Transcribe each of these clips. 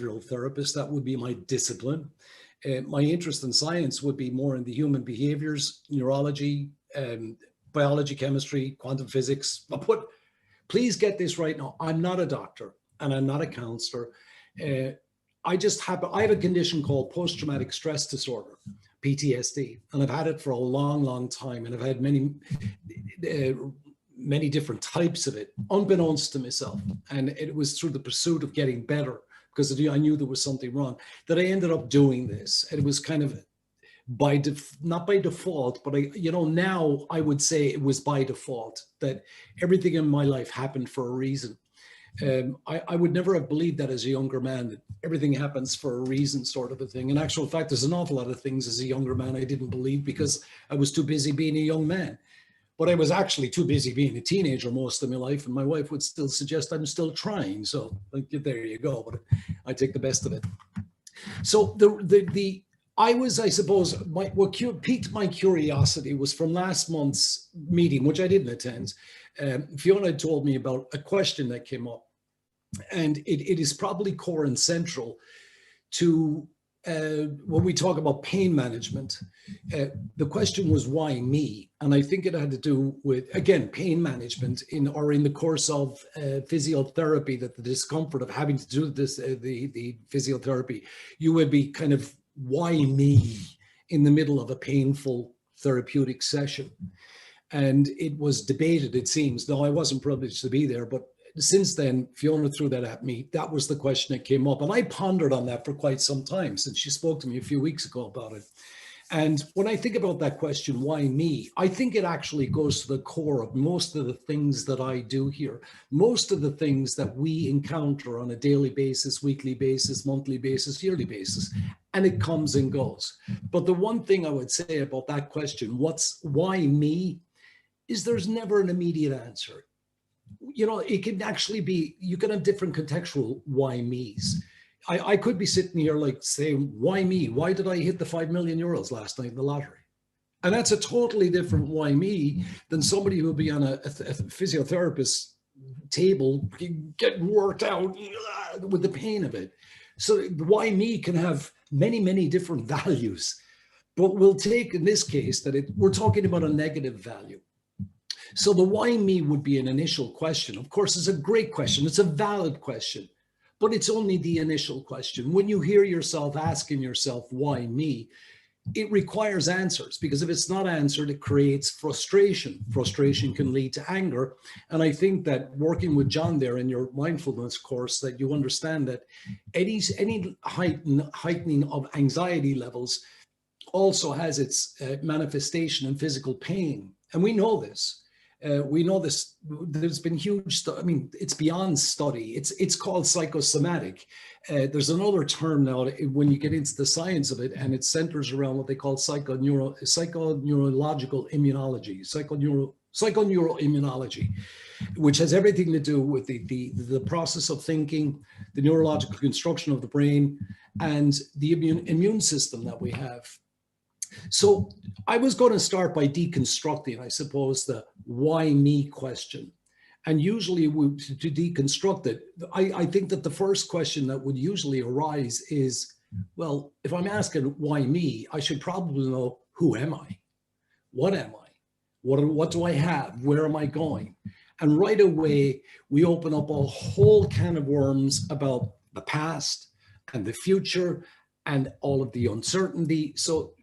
behavioral therapist. That would be my discipline. My interest in science would be more in the human behaviors, neurology, biology, chemistry, quantum physics. Please get this right now. I'm not a doctor and I'm not a counselor. I have a condition called post-traumatic stress disorder, PTSD, and I've had it for a long, long time. And I've had many different types of it, unbeknownst to myself. And it was through the pursuit of getting better, because I knew there was something wrong, that I ended up doing this. It was kind of not by default, but now I would say it was by default, that everything in my life happened for a reason. I would never have believed that as a younger man, that everything happens for a reason, sort of a thing. In actual fact, there's an awful lot of things as a younger man I didn't believe because I was too busy being a young man. But I was actually too busy being a teenager most of my life, and my wife would still suggest I'm still trying. So there you go, but I take the best of it. So I suppose, what piqued my curiosity was from last month's meeting, which I didn't attend. Fiona had told me about a question that came up, and it is probably core and central to when we talk about pain management. The question was, why me? And I think it had to do with, again, pain management in the course of physiotherapy, that the discomfort of having to do this, the physiotherapy, you would be kind of, why me in the middle of a painful therapeutic session? And it was debated, it seems, though I wasn't privileged to be there, but since then, Fiona threw that at me. That was the question that came up. And I pondered on that for quite some time, since she spoke to me a few weeks ago about it. And when I think about that question, why me? I think it actually goes to the core of most of the things that I do here. Most of the things that we encounter on a daily basis, weekly basis, monthly basis, yearly basis, and it comes and goes. But the one thing I would say about that question, why me, is there's never an immediate answer. It can actually be, you can have different contextual why me's. I could be sitting here saying, why me? Why did I hit the 5 million euros last night in the lottery? And that's a totally different why me than somebody who'll be on a physiotherapist's table getting worked out with the pain of it. So why me can have many, many different values. But we'll take, in this case, that we're talking about a negative value. So the why me would be an initial question. Of course, it's a great question. It's a valid question, but it's only the initial question. When you hear yourself asking yourself, why me? It requires answers, because if it's not answered, it creates frustration. Frustration can lead to anger. And I think that working with John there in your mindfulness course, that you understand that any heightening of anxiety levels also has its manifestation in physical pain. And we know this. There's been huge it's beyond study. It's called psychosomatic. There's another term now when you get into the science of it, and it centers around what they call psychoneurological immunology, psychoneuroimmunology, which has everything to do with the process of thinking, the neurological construction of the brain, and the immune system that we have. So I was going to start by deconstructing, I suppose, the why me question. And usually to deconstruct it, I think that the first question that would usually arise is, well, if I'm asking why me, I should probably know, who am I? What am I? What do I have? Where am I going? And right away, we open up a whole can of worms about the past and the future and all of the uncertainty. So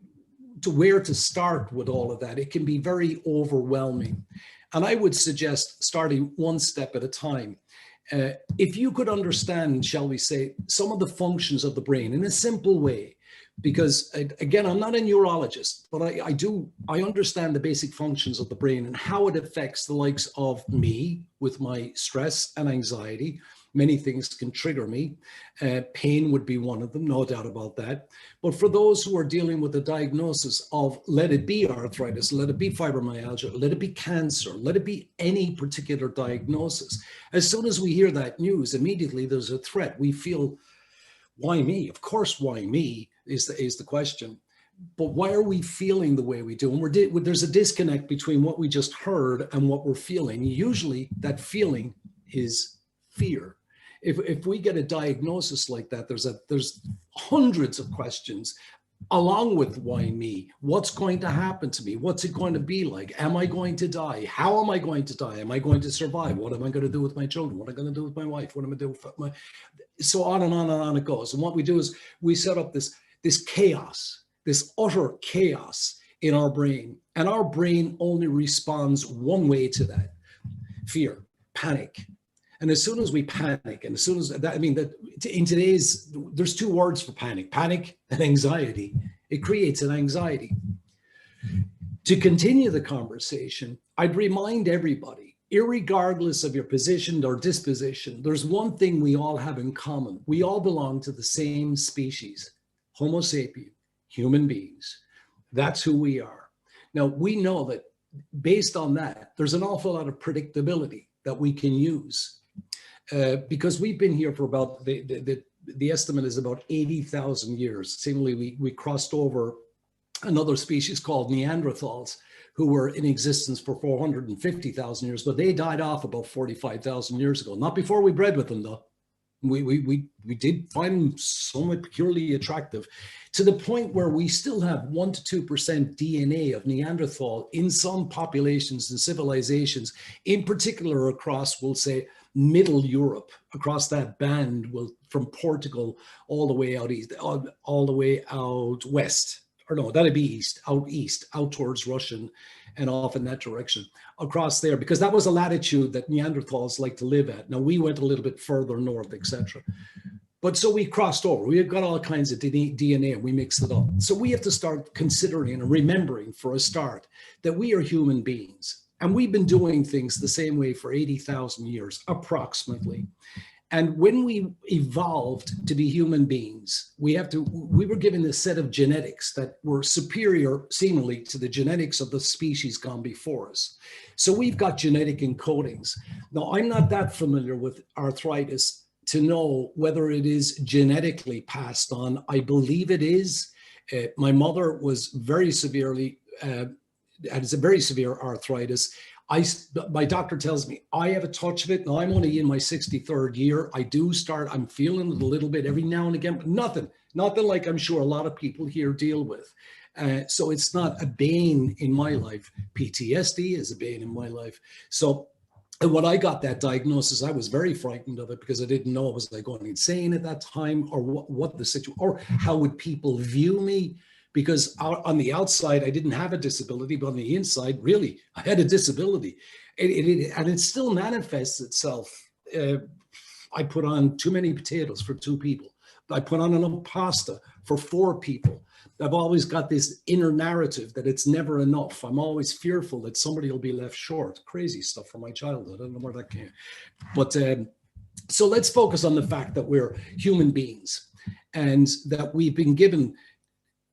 to where to start with all of that, it can be very overwhelming. And I would suggest starting one step at a time. If you could understand, shall we say, some of the functions of the brain in a simple way, because again, I'm not a neurologist, but I understand the basic functions of the brain and how it affects the likes of me with my stress and anxiety. Many things can trigger me. Pain would be one of them, no doubt about that. But for those who are dealing with the diagnosis of, let it be arthritis, let it be fibromyalgia, let it be cancer, let it be any particular diagnosis, as soon as we hear that news, immediately there's a threat. We feel, why me? Of course, why me is the question. But why are we feeling the way we do? And there's a disconnect between what we just heard and what we're feeling. Usually that feeling is fear. If we get a diagnosis like that, there's hundreds of questions along with why me? What's going to happen to me? What's it going to be like? Am I going to die? How am I going to die? Am I going to survive? What am I going to do with my children? What am I going to do with my wife? What am I going to do with my, so on and on and on it goes. And what we do is we set up this chaos, this utter chaos in our brain. And our brain only responds one way to that: fear, panic. And as soon as we panic, and as soon as that, I mean, that in today's, there's two words for panic and anxiety. It creates an anxiety. To continue the conversation, I'd remind everybody, irregardless of your position or disposition, there's one thing we all have in common. We all belong to the same species, Homo sapien, human beings. That's who we are. Now, we know that based on that, there's an awful lot of predictability that we can use. Because we've been here for about, the estimate is about 80,000 years. Seemingly, we crossed over another species called Neanderthals, who were in existence for 450,000 years, but they died off about 45,000 years ago. Not before we bred with them, though. We did find them somewhat peculiarly attractive, to the point where we still have 1 to 2% DNA of Neanderthal in some populations and civilizations, in particular across, we'll say, Middle Europe, across that band, from Portugal all the way out east, all the way out west, or no, that'd be east, out towards Russia and off in that direction, across there, because that was a latitude that Neanderthals like to live at. Now, we went a little bit further north, etc. But so we crossed over. We have got all kinds of DNA and we mixed it up. So we have to start considering and remembering, for a start, that we are human beings. And we've been doing things the same way for 80,000 years, approximately. And when we evolved to be human beings, we were given a set of genetics that were superior, seemingly, to the genetics of the species gone before us. So we've got genetic encodings. Now, I'm not that familiar with arthritis to know whether it is genetically passed on. I believe it is. My mother was very severely has a very severe arthritis. My doctor tells me I have a touch of it. Now, I'm only in my 63rd year. I'm feeling it a little bit every now and again, but nothing like I'm sure a lot of people here deal with. So it's not a bane in my life. PTSD is a bane in my life. So when I got that diagnosis, I was very frightened of it, because I didn't know, was I going insane at that time, or what the situation, or how would people view me? Because on the outside, I didn't have a disability, but on the inside, really, I had a disability. And it still manifests itself. I put on too many potatoes for 2 people. I put on enough pasta for 4 people. I've always got this inner narrative that it's never enough. I'm always fearful that somebody will be left short. Crazy stuff from my childhood. I don't know where that came. But so let's focus on the fact that we're human beings, and that we've been given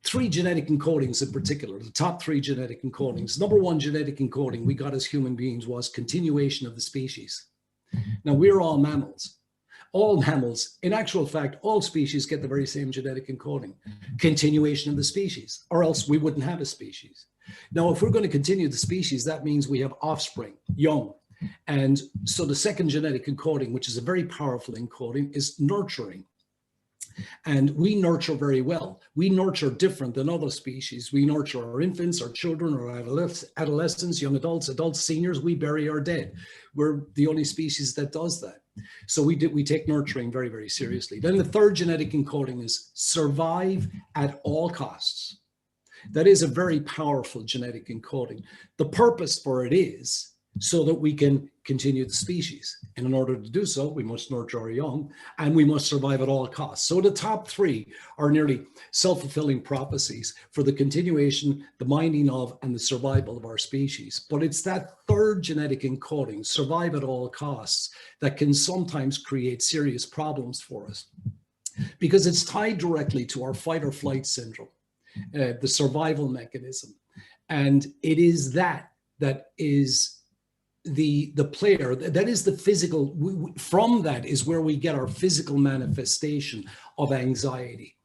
3 genetic encodings in particular, the top 3 genetic encodings. Number 1 genetic encoding we got as human beings was continuation of the species. Now, we're all mammals. All mammals, in actual fact, all species get the very same genetic encoding, continuation of the species, or else we wouldn't have a species. Now, if we're going to continue the species, that means we have offspring, young. And so the second genetic encoding, which is a very powerful encoding, is nurturing. And we nurture very well. We nurture different than other species. We nurture our infants, our children, our adolescents, young adults, seniors. We bury our dead. We're the only species that does that. So we take nurturing very, very seriously. Then the third genetic encoding is survive at all costs. That is a very powerful genetic encoding. The purpose for it is so that we can continue the species. And in order to do so, we must nurture our young, and we must survive at all costs. So the top 3 are nearly self-fulfilling prophecies for the continuation, the minding of, and the survival of our species. But it's that third genetic encoding, survive at all costs, that can sometimes create serious problems for us, because it's tied directly to our fight or flight syndrome, the survival mechanism. And it is that is the player, that is the physical, from that is where we get our physical manifestation of anxiety,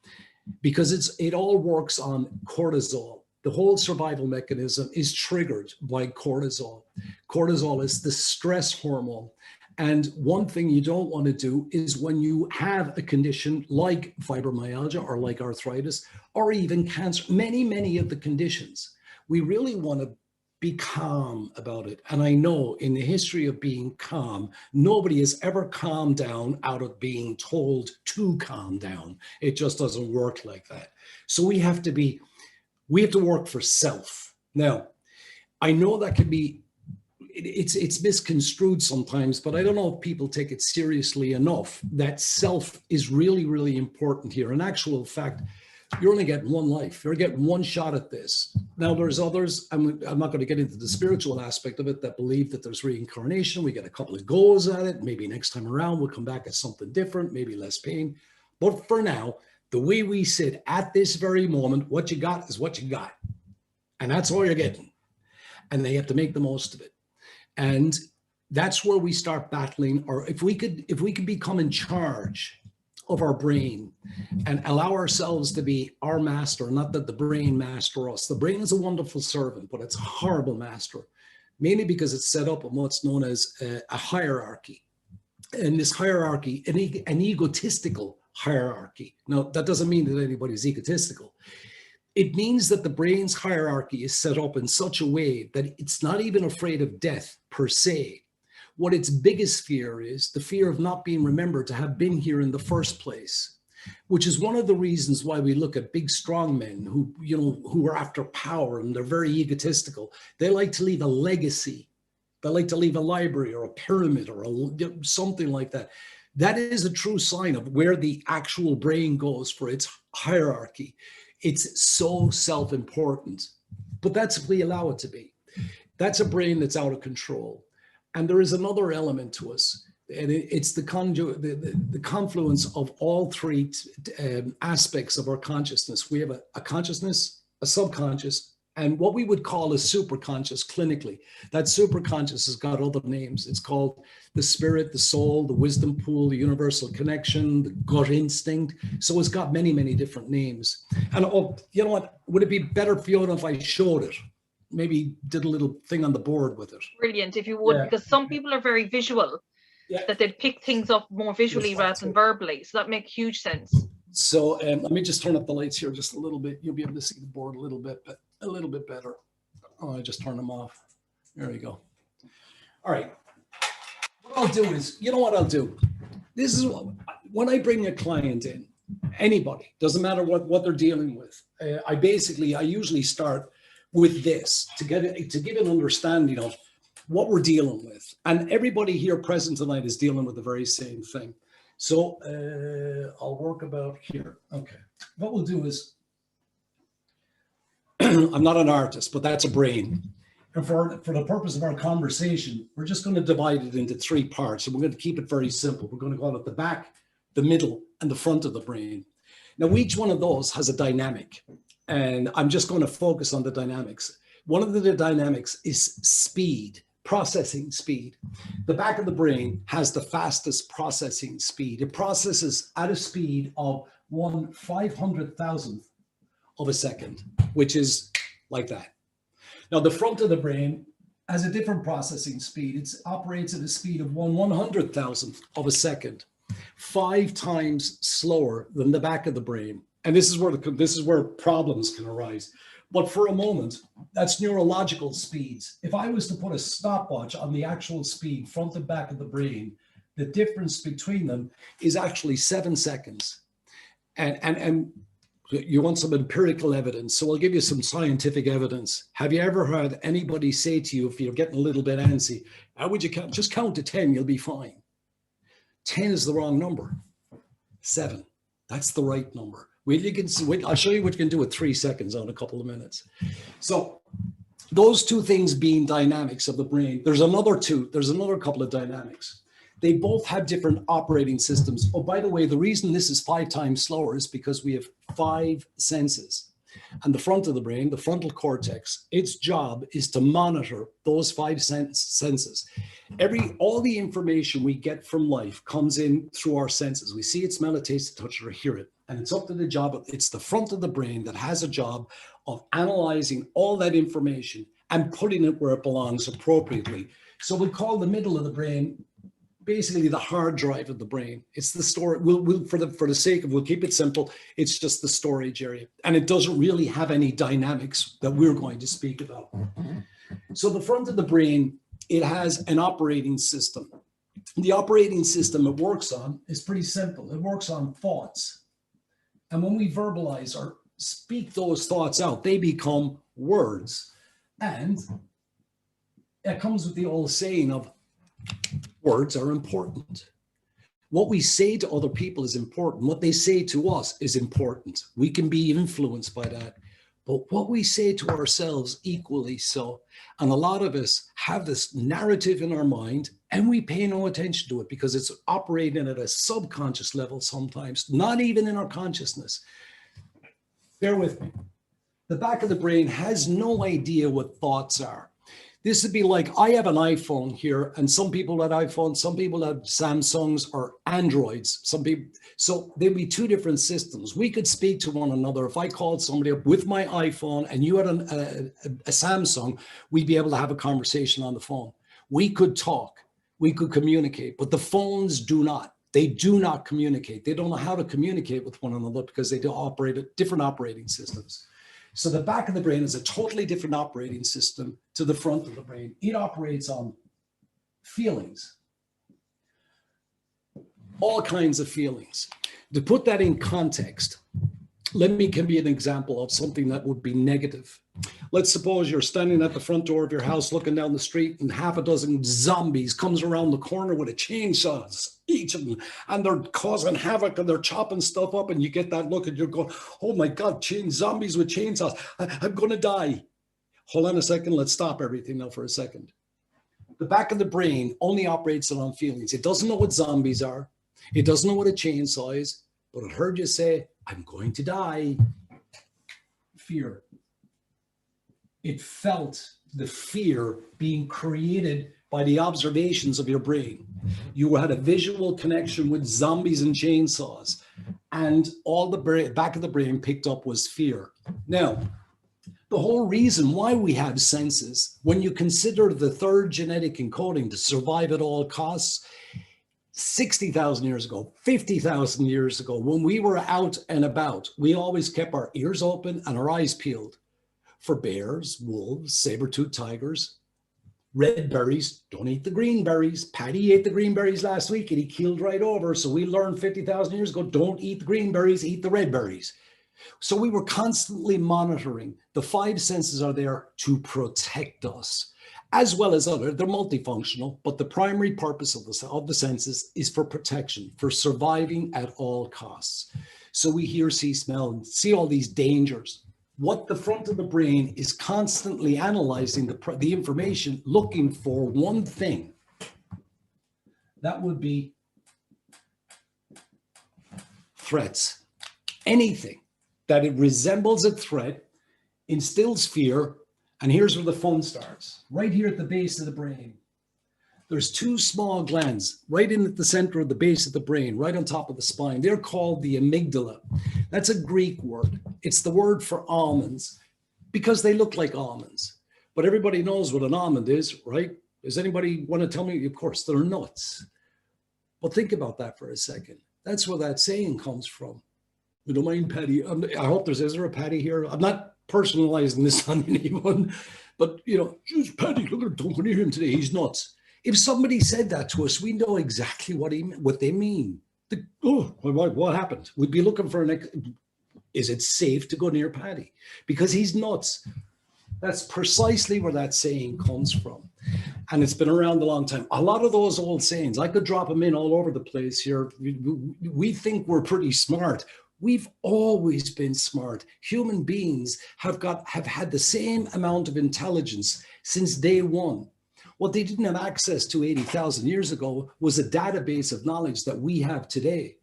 because it all works on cortisol. The whole survival mechanism is triggered by cortisol. Cortisol is the stress hormone, And one thing you don't want to do is when you have a condition like fibromyalgia or like arthritis or even cancer, many of the conditions, we really want to be calm about it. And I know in the history of being calm, nobody has ever calmed down out of being told to calm down. It just doesn't work like that. So we have to work for self. Now, I know that can be, it's misconstrued sometimes, but I don't know if people take it seriously enough that self is really important here. In actual fact, you're only getting one life. You're getting one shot at this. Now, there's others, I'm not going to get into the spiritual aspect of it, that believe that there's reincarnation. We get a couple of goes at it. Maybe next time around, we'll come back at something different, maybe less pain. But for now, the way we sit at this very moment, what you got is what you got. And that's all you're getting. And they have to make the most of it. And that's where we start battling, or if we could become in charge of our brain and allow ourselves to be our master, not that the brain master us. The brain is a wonderful servant, but it's a horrible master, mainly because it's set up on what's known as a hierarchy. And this hierarchy, an egotistical hierarchy. Now, that doesn't mean that anybody's egotistical. It means that the brain's hierarchy is set up in such a way that it's not even afraid of death per se. What its biggest fear is the fear of not being remembered to have been here in the first place, which is one of the reasons why we look at big, strong men who are after power and they're very egotistical. They like to leave a legacy. They like to leave a library or a pyramid or something like that. That is a true sign of where the actual brain goes for its hierarchy. It's so self-important, but that's if we allow it to be. That's a brain that's out of control. And there is another element to us, and it's the confluence of all three aspects of our consciousness. We have a consciousness, a subconscious, and what we would call a superconscious clinically. That superconscious has got other names. It's called the spirit, the soul, the wisdom pool, the universal connection, the gut instinct. So it's got many different names. And you know what? Would it be better, Fiona, if I showed it? Maybe did a little thing on the board with it. Brilliant, if you would, because some people are very visual, that they'd pick things up more visually rather than verbally. So that makes huge sense. So let me just turn up the lights here just a little bit. You'll be able to see the board a little bit better. Oh, I just turned them off. There we go. All right. What I'll do is, you know what I'll do? This is when I bring a client in, anybody, doesn't matter what they're dealing with. I usually start with this to give an understanding of what we're dealing with. And everybody here present tonight is dealing with the very same thing. So I'll work about here. Okay. What we'll do is, I'm not an artist, but that's a brain. And for the purpose of our conversation, we're just going to divide it into three parts. And we're going to keep it very simple. We're going to call it the back, the middle, and the front of the brain. Now, each one of those has a dynamic. And I'm just going to focus on the dynamics. One of the dynamics is speed, processing speed. The back of the brain has the fastest processing speed. It processes at a speed of 1/500,000th of a second, which is like that. Now, the front of the brain has a different processing speed. It operates at a speed of 1/100,000th of a second, 5 times slower than the back of the brain. And this is where problems can arise. But for a moment, that's neurological speeds. If I was to put a stopwatch on the actual speed, front and back of the brain, the difference between them is actually 7 seconds. And you want some empirical evidence. So I'll give you some scientific evidence. Have you ever heard anybody say to you, if you're getting a little bit antsy, how would you count? Just count to 10, you'll be fine. 10 is the wrong number. 7, that's the right number. I'll show you what you can do with 3 seconds on a couple of minutes. So those two things being dynamics of the brain, there's another couple of dynamics. They both have different operating systems. Oh, by the way, the reason this is 5 times slower is because we have 5 senses. And the front of the brain, the frontal cortex, its job is to monitor those 5 senses. All the information we get from life comes in through our senses. We see it, smell it, taste it, touch it, or hear it. And it's up to it's the front of the brain that has a job of analyzing all that information and putting it where it belongs appropriately. So we call the middle of the brain basically the hard drive of the brain. It's the storage. We'll for the sake of, we'll keep it simple. It's just the storage area, and it doesn't really have any dynamics that we're going to speak about. So the front of the brain, it has an operating system. The operating system it works on is pretty simple. It works on thoughts, and when we verbalize or speak those thoughts out, they become words, and it comes with the old saying of words are important. What we say to other people is important. What they say to us is important. We can be influenced by that. But what we say to ourselves, equally so. And a lot of us have this narrative in our mind and we pay no attention to it because it's operating at a subconscious level sometimes, not even in our consciousness. Bear with me. The back of the brain has no idea what thoughts are. This would be like, I have an iPhone here, and some people have iPhones, some people have Samsungs or Androids. Some people, so there'd be two different systems. We could speak to one another. If I called somebody up with my iPhone and you had a Samsung, we'd be able to have a conversation on the phone. We could talk, we could communicate, but the phones do not. They do not communicate. They don't know how to communicate with one another because they do operate at different operating systems. So the back of the brain is a totally different operating system to the front of the brain. It operates on feelings, all kinds of feelings. To put that in context, let me give you an example of something that would be negative. Let's suppose you're standing at the front door of your house looking down the street and half a dozen zombies comes around the corner with a chainsaw, each of them, and they're causing havoc and they're chopping stuff up, and you get that look and you're going, oh my God, zombies with chainsaws, I'm going to die. Hold on a second, let's stop everything now for a second. The back of the brain only operates on feelings. It doesn't know what zombies are. It doesn't know what a chainsaw is, but it heard you say, I'm going to die. Fear. It felt the fear being created by the observations of your brain. You had a visual connection with zombies and chainsaws, and all the back of the brain picked up was fear. Now, the whole reason why we have senses, when you consider the third genetic encoding to survive at all costs, 60,000 years ago, 50,000 years ago, when we were out and about, we always kept our ears open and our eyes peeled for bears, wolves, saber-toothed tigers, red berries. Don't eat the green berries. Paddy ate the green berries last week and he keeled right over. So we learned 50,000 years ago, don't eat the green berries, eat the red berries. So we were constantly monitoring. The five senses are there to protect us, as well as other. They're multifunctional, but the primary purpose of the senses is for protection, for surviving at all costs. So we hear, see, smell, and see all these dangers. What the front of the brain is constantly analyzing the information, looking for one thing. That would be threats. Anything that it resembles a threat instills fear. And here's where the fun starts. Right here at the base of the brain, there's two small glands right in at the center of the base of the brain, right on top of the spine. They're called the amygdala. That's a Greek word. It's the word for almonds because they look like almonds. But everybody knows what an almond is, right? Does anybody want to tell me? Of course, they're nuts. Well, think about that for a second. That's where that saying comes from. You don't mind, Paddy? I hope is there a Paddy here? I'm not personalizing this on anyone, but just Paddy, look at him, don't hear him today. He's nuts. If somebody said that to us, we know exactly what they mean. What happened? We'd be looking for is it safe to go near Paddy? Because he's nuts. That's precisely where that saying comes from. And it's been around a long time. A lot of those old sayings, I could drop them in all over the place here. We think we're pretty smart. We've always been smart. Human beings have had the same amount of intelligence since day one. What they didn't have access to 80,000 years ago was a database of knowledge that we have today.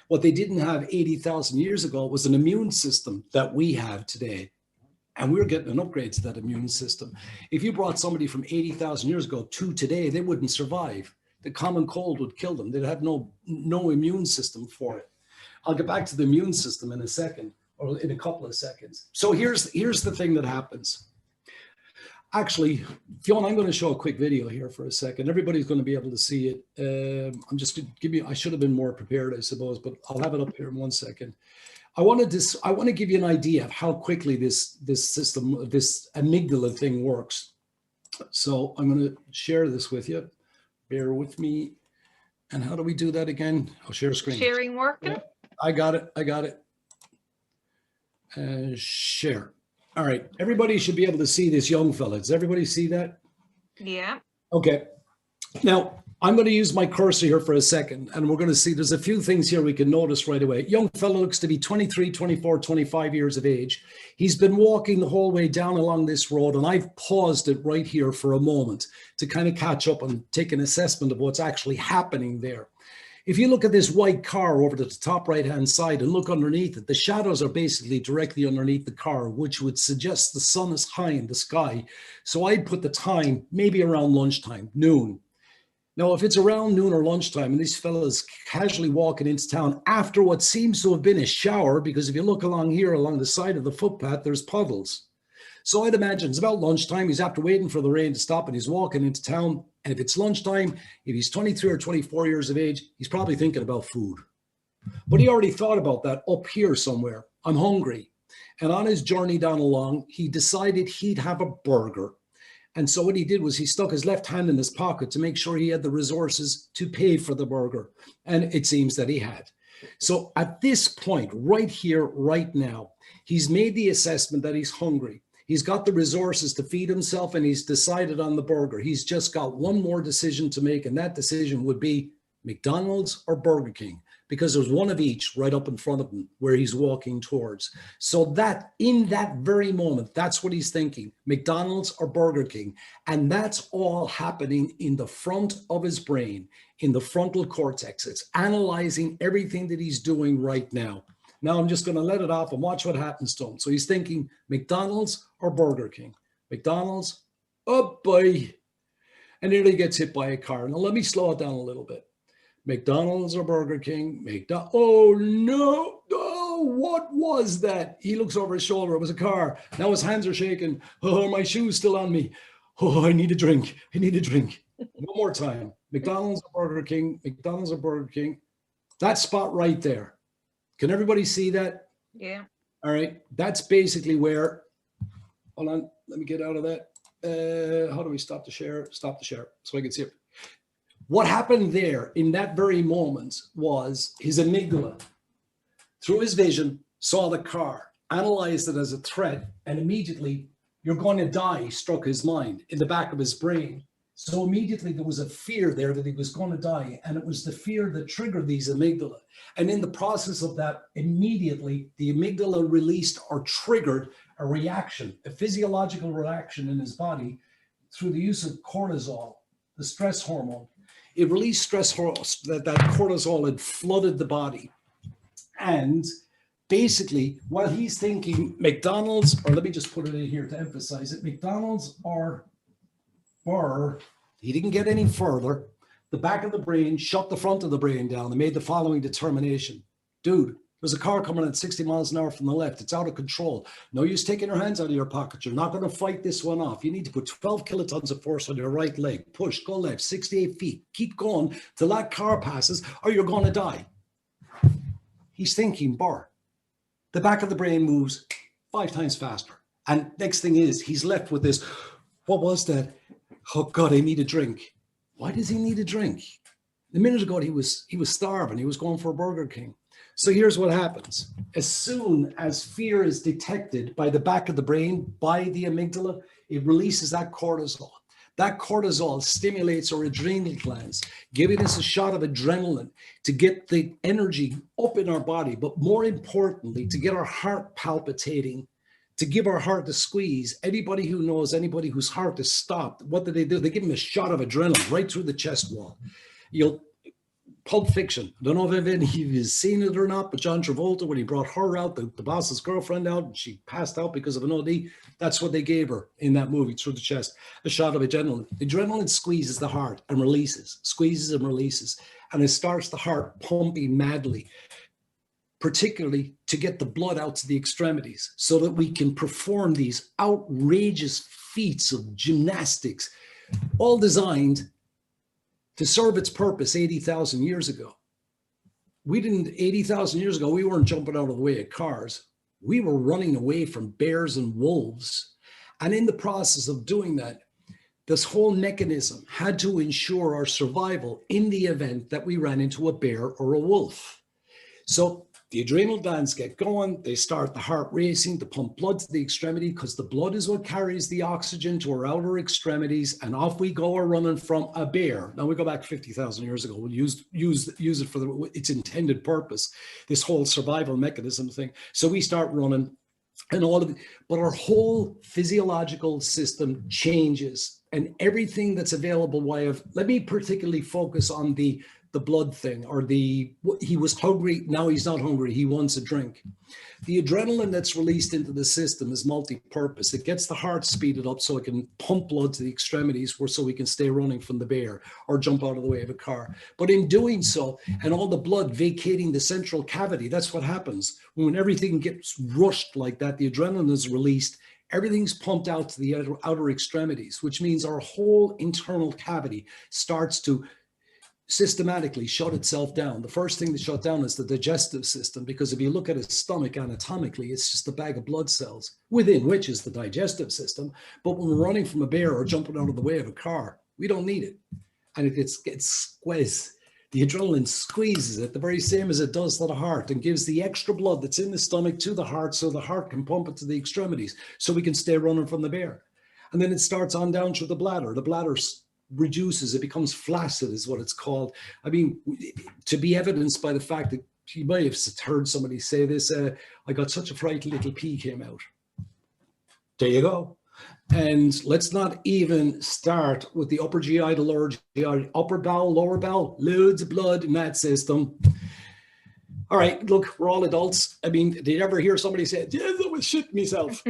What they didn't have 80,000 years ago was an immune system that we have today. And we're getting an upgrade to that immune system. If you brought somebody from 80,000 years ago to today, they wouldn't survive. The common cold would kill them. They'd have no immune system for it. I'll get back to the immune system in a second, or in a couple of seconds. So here's the thing that happens. Actually, Fiona, I'm going to show a quick video here for a second. Everybody's going to be able to see it. I'm just going to give you, I should have been more prepared, I suppose, but I'll have it up here in 1 second. I want to give you an idea of how quickly this system, this amygdala thing works. So I'm going to share this with you. Bear with me. And how do we do that again? I'll share screen. Sharing working? Yeah, I got it. Share. All right. Everybody should be able to see this young fella. Does everybody see that? Yeah. Okay. Now, I'm going to use my cursor here for a second, and we're going to see there's a few things here we can notice right away. Young fellow looks to be 23, 24, 25 years of age. He's been walking the whole way down along this road, and I've paused it right here for a moment to kind of catch up and take an assessment of what's actually happening there. If you look at this white car over to the top right-hand side and look underneath it, the shadows are basically directly underneath the car, which would suggest the sun is high in the sky. So I'd put the time maybe around lunchtime, noon. Now, if it's around noon or lunchtime and these fellas casually walking into town after what seems to have been a shower, because if you look along here, along the side of the footpath, there's puddles. So I'd imagine it's about lunchtime. He's after waiting for the rain to stop and he's walking into town. And if it's lunchtime, if he's 23 or 24 years of age, he's probably thinking about food. But he already thought about that up here somewhere. I'm hungry. And on his journey down along, he decided he'd have a burger. And so what he did was he stuck his left hand in his pocket to make sure he had the resources to pay for the burger. And it seems that he had. So at this point, right here, right now, he's made the assessment that he's hungry. He's got the resources to feed himself and he's decided on the burger. He's just got one more decision to make. And that decision would be McDonald's or Burger King, because there's one of each right up in front of him where he's walking towards. So that in that very moment, that's what he's thinking, McDonald's or Burger King. And that's all happening in the front of his brain, in the frontal cortex. It's analyzing everything that he's doing right now. Now I'm just going to let it off and watch what happens to him. So he's thinking McDonald's or Burger King. McDonald's, oh boy. And nearly gets hit by a car. Now let me slow it down a little bit. McDonald's or Burger King, oh no, oh, what was that? He looks over his shoulder, it was a car. Now his hands are shaking. Oh, my shoe's still on me. Oh, I need a drink. One more time. McDonald's or Burger King, McDonald's or Burger King. That spot right there. Can everybody see that? Yeah. All right. That's basically where, hold on, let me get out of that. How do we stop the share? Stop the share so I can see it. What happened there in that very moment was his amygdala, through his vision, saw the car, analyzed it as a threat, and immediately, you're going to die, struck his mind in the back of his brain. So immediately there was a fear there that he was going to die, and it was the fear that triggered these amygdala. And in the process of that, immediately the amygdala released or triggered a reaction, a physiological reaction in his body through the use of cortisol, the stress hormone. It released stress hormones, that cortisol had flooded the body. And basically, while he's thinking McDonald's, or let me just put it in here to emphasize it, McDonald's or he didn't get any further. The back of the brain shut the front of the brain down and made the following determination. Dude, there's a car coming at 60 miles an hour from the left. It's out of control. No use taking your hands out of your pocket. You're not going to fight this one off. You need to put 12 kilotons of force on your right leg. Push, go left, 68 feet. Keep going till that car passes or you're going to die. He's thinking, Burr. The back of the brain moves 5 times faster. And next thing is he's left with this, what was that? Oh God, I need a drink. Why does he need a drink? A minute ago, he was starving. He was going for a Burger King. So here's what happens. As soon as fear is detected by the back of the brain, by the amygdala, it releases that cortisol. That cortisol stimulates our adrenal glands, giving us a shot of adrenaline to get the energy up in our body, but more importantly, to get our heart palpitating, to give our heart a squeeze. Anybody who knows anybody whose heart is stopped, what do? They give them a shot of adrenaline right through the chest wall. Pulp Fiction. I don't know if any of you have seen it or not, but John Travolta, when he brought her out, the boss's girlfriend out, and she passed out because of an OD, that's what they gave her in that movie, through the chest, a shot of adrenaline. Adrenaline squeezes the heart and releases, squeezes and releases, and it starts the heart pumping madly, particularly to get the blood out to the extremities so that we can perform these outrageous feats of gymnastics, all designed to serve its purpose 80,000 years ago. 80,000 years ago, we weren't jumping out of the way of cars. We were running away from bears and wolves. And in the process of doing that, this whole mechanism had to ensure our survival in the event that we ran into a bear or a wolf. So the adrenal glands get going, they start the heart racing to pump blood to the extremity, because the blood is what carries the oxygen to our outer extremities, and off we go running from a bear. Now we go back 50,000 years ago, we'll use it for its intended purpose, this whole survival mechanism thing. So we start running and all of it, but our whole physiological system changes, and everything that's available let me particularly focus on the blood thing, or he was hungry, now he's not hungry, he wants a drink. The adrenaline that's released into the system is multi-purpose. It gets the heart speeded up so it can pump blood to the extremities, so we can stay running from the bear or jump out of the way of a car. But in doing so, and all the blood vacating the central cavity, that's what happens. When everything gets rushed like that, the adrenaline is released, everything's pumped out to the outer extremities, which means our whole internal cavity starts to systematically shut itself down. The first thing to shut down is the digestive system, because if you look at a stomach anatomically, it's just a bag of blood cells, within which is the digestive system. But when we're running from a bear or jumping out of the way of a car, we don't need it. And it gets squeezed. The adrenaline squeezes it the very same as it does to the heart, and gives the extra blood that's in the stomach to the heart, so the heart can pump it to the extremities, so we can stay running from the bear. And then it starts on down through the bladder. The bladder reduces, it becomes flaccid is what it's called. I mean, to be evidenced by the fact that you might have heard somebody say this, I got such a fright, little pea came out. There you go. And let's not even start with the upper GI, the lower GI, upper bowel, lower bowel, loads of blood in that system. All right, look, we're all adults. I mean, did you ever hear somebody say, yes, I was shitting myself?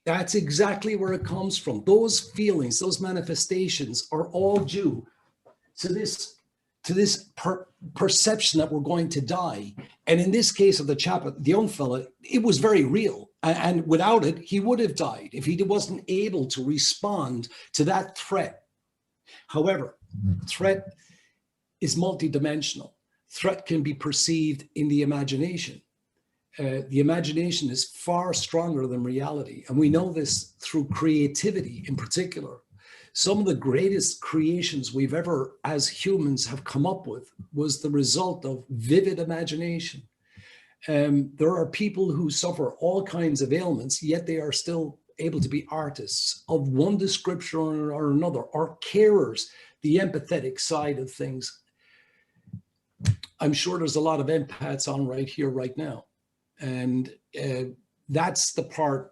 That's exactly where it comes from. Those feelings, those manifestations are all due to this perception that we're going to die. And in this case of the chap, the young fella, it was very real. And without it, he would have died if he wasn't able to respond to that threat. However, threat is multidimensional. Threat can be perceived in the imagination. The imagination is far stronger than reality. And we know this through creativity in particular. Some of the greatest creations we've ever, as humans, have come up with was the result of vivid imagination. There are people who suffer all kinds of ailments, yet they are still able to be artists of one description or another, or carers, the empathetic side of things. I'm sure there's a lot of empaths on right here, right now. And that's the part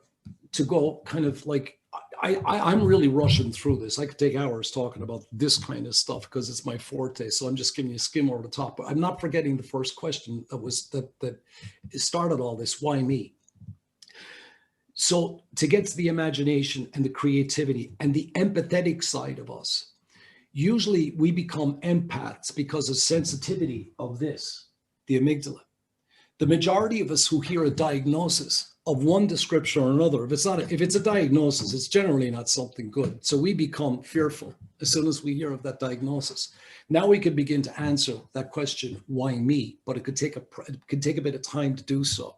to go kind of like, I'm really rushing through this. I could take hours talking about this kind of stuff because it's my forte. So I'm just giving you a skim over the top. But I'm not forgetting the first question that started all this. Why me? So to get to the imagination and the creativity and the empathetic side of us, usually we become empaths because of sensitivity of this, the amygdala. The majority of us who hear a diagnosis of one description or another, if it's a diagnosis, it's generally not something good. So we become fearful as soon as we hear of that diagnosis. Now we could begin to answer that question, why me? But it could take a bit of time to do so.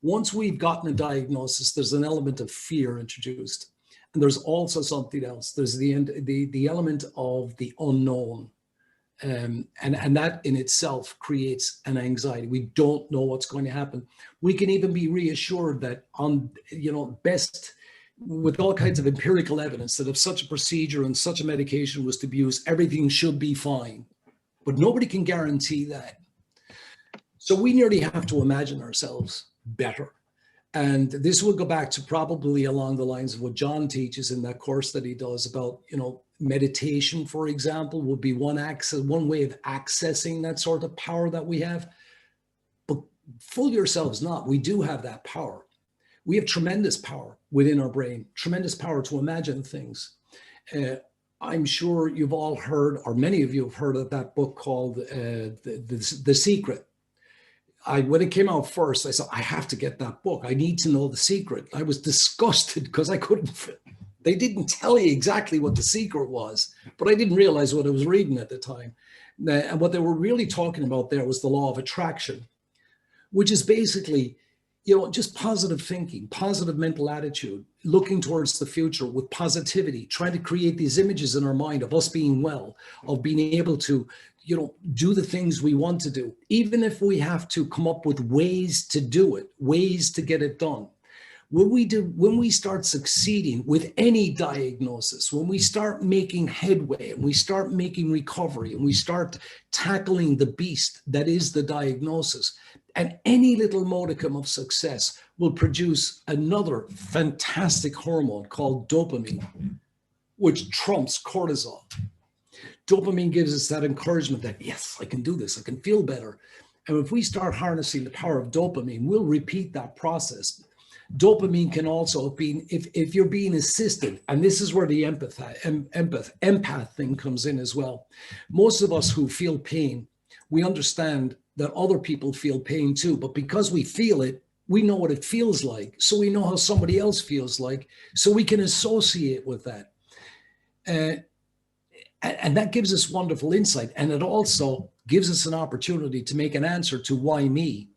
Once we've gotten a diagnosis, there's an element of fear introduced. And there's also something else. There's the element of the unknown. And that in itself creates an anxiety. We don't know what's going to happen. We can even be reassured that best with all kinds of empirical evidence that if such a procedure and such a medication was to be used, everything should be fine. But nobody can guarantee that. So we nearly have to imagine ourselves better. And this will go back to probably along the lines of what John teaches in that course that he does about, meditation, for example, would be one way of accessing that sort of power that we have. But fool yourselves not, we do have that power. We have tremendous power within our brain, tremendous power to imagine things. I'm sure you've all heard, or many of you have heard of that book called The Secret. when it came out first, I said, I have to get that book. I need to know the secret. I was disgusted because I couldn't, they didn't tell you exactly what the secret was, but I didn't realize what I was reading at the time. And what they were really talking about there was the law of attraction, which is basically, just positive thinking, positive mental attitude, looking towards the future with positivity, trying to create these images in our mind of us being well, of being able to, do the things we want to do, even if we have to come up with ways to do it, ways to get it done. When we start succeeding with any diagnosis, when we start making headway and we start making recovery and we start tackling the beast that is the diagnosis, and any little modicum of success will produce another fantastic hormone called dopamine, which trumps cortisol. Dopamine gives us that encouragement that, yes, I can do this, I can feel better. And if we start harnessing the power of dopamine, we'll repeat that process. Dopamine can also be, if you're being assisted, and this is where the empath thing comes in as well. Most of us who feel pain, we understand that other people feel pain too, but because we feel it, we know what it feels like. So we know how somebody else feels like, so we can associate with that. And that gives us wonderful insight. And it also gives us an opportunity to make an answer to why me.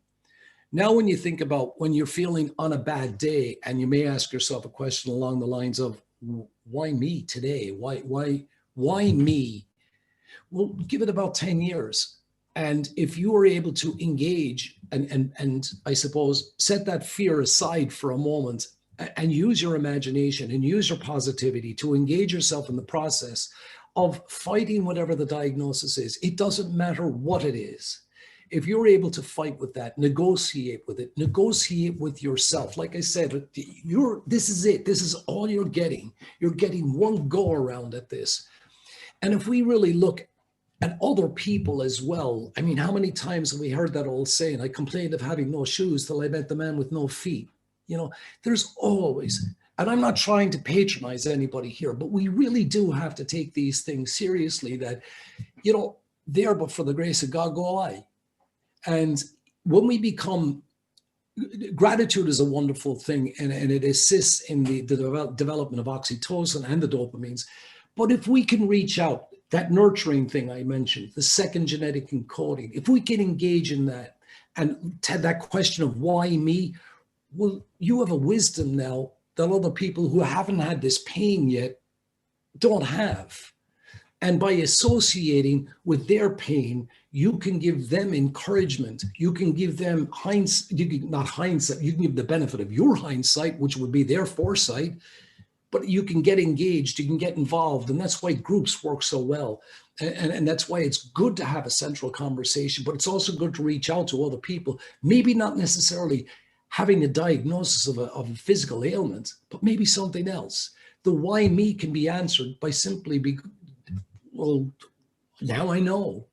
Now, when you think about when you're feeling on a bad day, and you may ask yourself a question along the lines of, why me today? Why me? Well, give it about 10 years. And if you are able to engage and I suppose set that fear aside for a moment and use your imagination and use your positivity to engage yourself in the process of fighting whatever the diagnosis is, it doesn't matter what it is. If you're able to fight with that, negotiate with it, negotiate with yourself. Like I said, this is it. This is all you're getting. You're getting one go around at this. And if we really look at other people as well, I mean, how many times have we heard that old saying, I complained of having no shoes till I met the man with no feet. There's always, and I'm not trying to patronize anybody here, but we really do have to take these things seriously that, there but for the grace of God go I. And when we become, gratitude is a wonderful thing, and it assists in the development of oxytocin and the dopamines. But if we can reach out, that nurturing thing I mentioned, the second genetic encoding, if we can engage in that and that question of why me, well, you have a wisdom now that other people who haven't had this pain yet don't have. And by associating with their pain, you can give them encouragement. You can give them hindsight, you can give the benefit of your hindsight, which would be their foresight, but you can get engaged, you can get involved. And that's why groups work so well. And that's why it's good to have a central conversation, but it's also good to reach out to other people, maybe not necessarily having a diagnosis of a physical ailment, but maybe something else. The why me can be answered by simply well, now I know.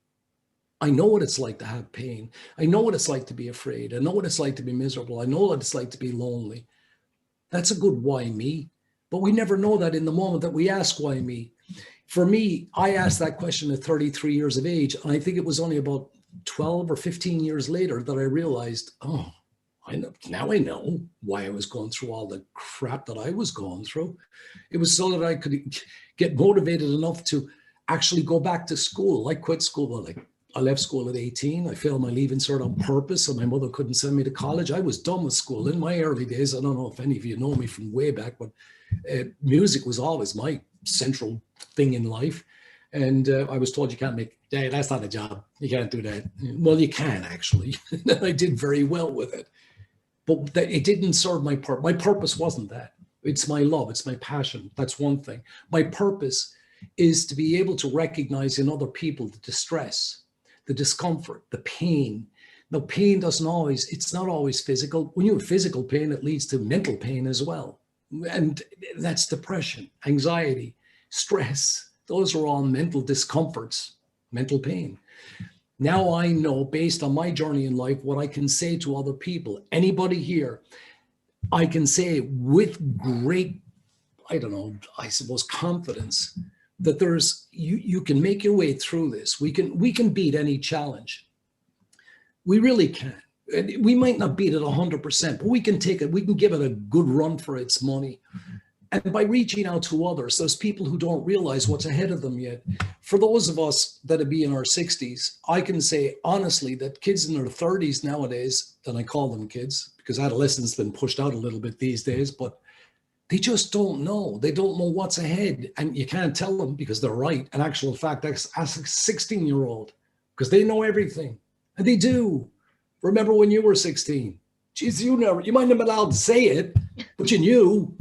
I know what it's like to have pain. I know what it's like to be afraid. I know what it's like to be miserable. I know what it's like to be lonely. That's a good why me. But we never know that in the moment that we ask why me. For me, I asked that question at 33 years of age. And I think it was only about 12 or 15 years later that I realized, oh, now I know why I was going through all the crap that I was going through. It was so that I could get motivated enough to actually go back to school. I quit school. I left school at 18. I failed my Leaving Cert on purpose, so my mother couldn't send me to college. I was done with school. In my early days, I don't know if any of you know me from way back, but music was always my central thing in life. And I was told you can't make, hey, that's not a job. You can't do that. Well, you can actually. I did very well with it. But it didn't serve my purpose. My purpose wasn't that. It's my love. It's my passion. That's one thing. My purpose is to be able to recognize in other people the distress, the discomfort, the pain. Now, pain it's not always physical. When you have physical pain, it leads to mental pain as well. And that's depression, anxiety, stress. Those are all mental discomforts, mental pain. Now I know, based on my journey in life, what I can say to other people. Anybody here, I can say with great, I suppose, confidence that you can make your way through this. We can beat any challenge. We really can. And we might not beat it 100%, but we can take it, we can give it a good run for its money. And by reaching out to others, those people who don't realize what's ahead of them yet, for those of us that would be in our 60s, I can say honestly that kids in their 30s nowadays, and I call them kids because adolescence has been pushed out a little bit these days, but they just don't know. They don't know what's ahead. And you can't tell them because they're right. In actual fact, ask a 16-year-old because they know everything. And they do. Remember when you were 16? Geez, you might not have been allowed to say it, but you knew.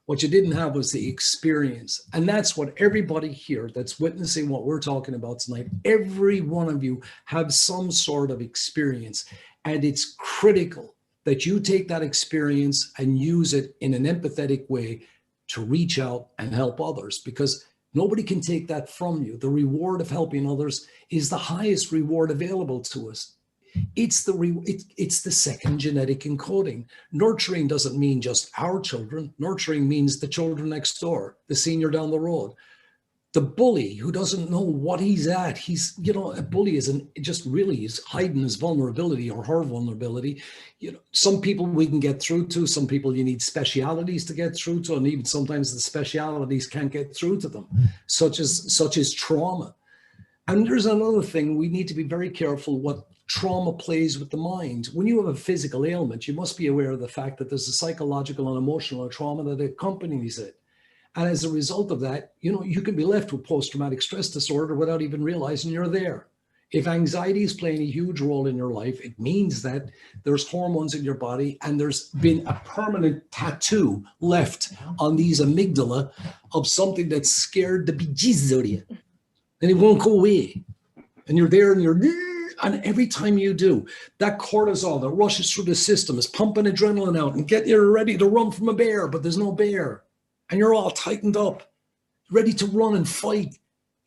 What you didn't have was the experience. And that's what everybody here that's witnessing what we're talking about tonight, every one of you have some sort of experience. And it's critical that you take that experience and use it in an empathetic way to reach out and help others, because nobody can take that from you. The reward of helping others is the highest reward available to us. It's the second genetic encoding. Nurturing doesn't mean just our children. Nurturing means the children next door, the senior down the road. The bully who doesn't know what he's at, a bully is hiding his vulnerability or her vulnerability. Some people we can get through to, some people you need specialities to get through to, and even sometimes the specialities can't get through to them, such as trauma. And there's another thing, we need to be very careful what trauma plays with the mind. When you have a physical ailment, you must be aware of the fact that there's a psychological and emotional trauma that accompanies it. And as a result of that, you can be left with post-traumatic stress disorder without even realizing you're there. If anxiety is playing a huge role in your life, it means that there's hormones in your body and there's been a permanent tattoo left on these amygdala of something that scared the bejesus out of you. And it won't go away. And you're there and every time you do, that cortisol that rushes through the system is pumping adrenaline out and getting you ready to run from a bear, but there's no bear. And you're all tightened up, ready to run and fight,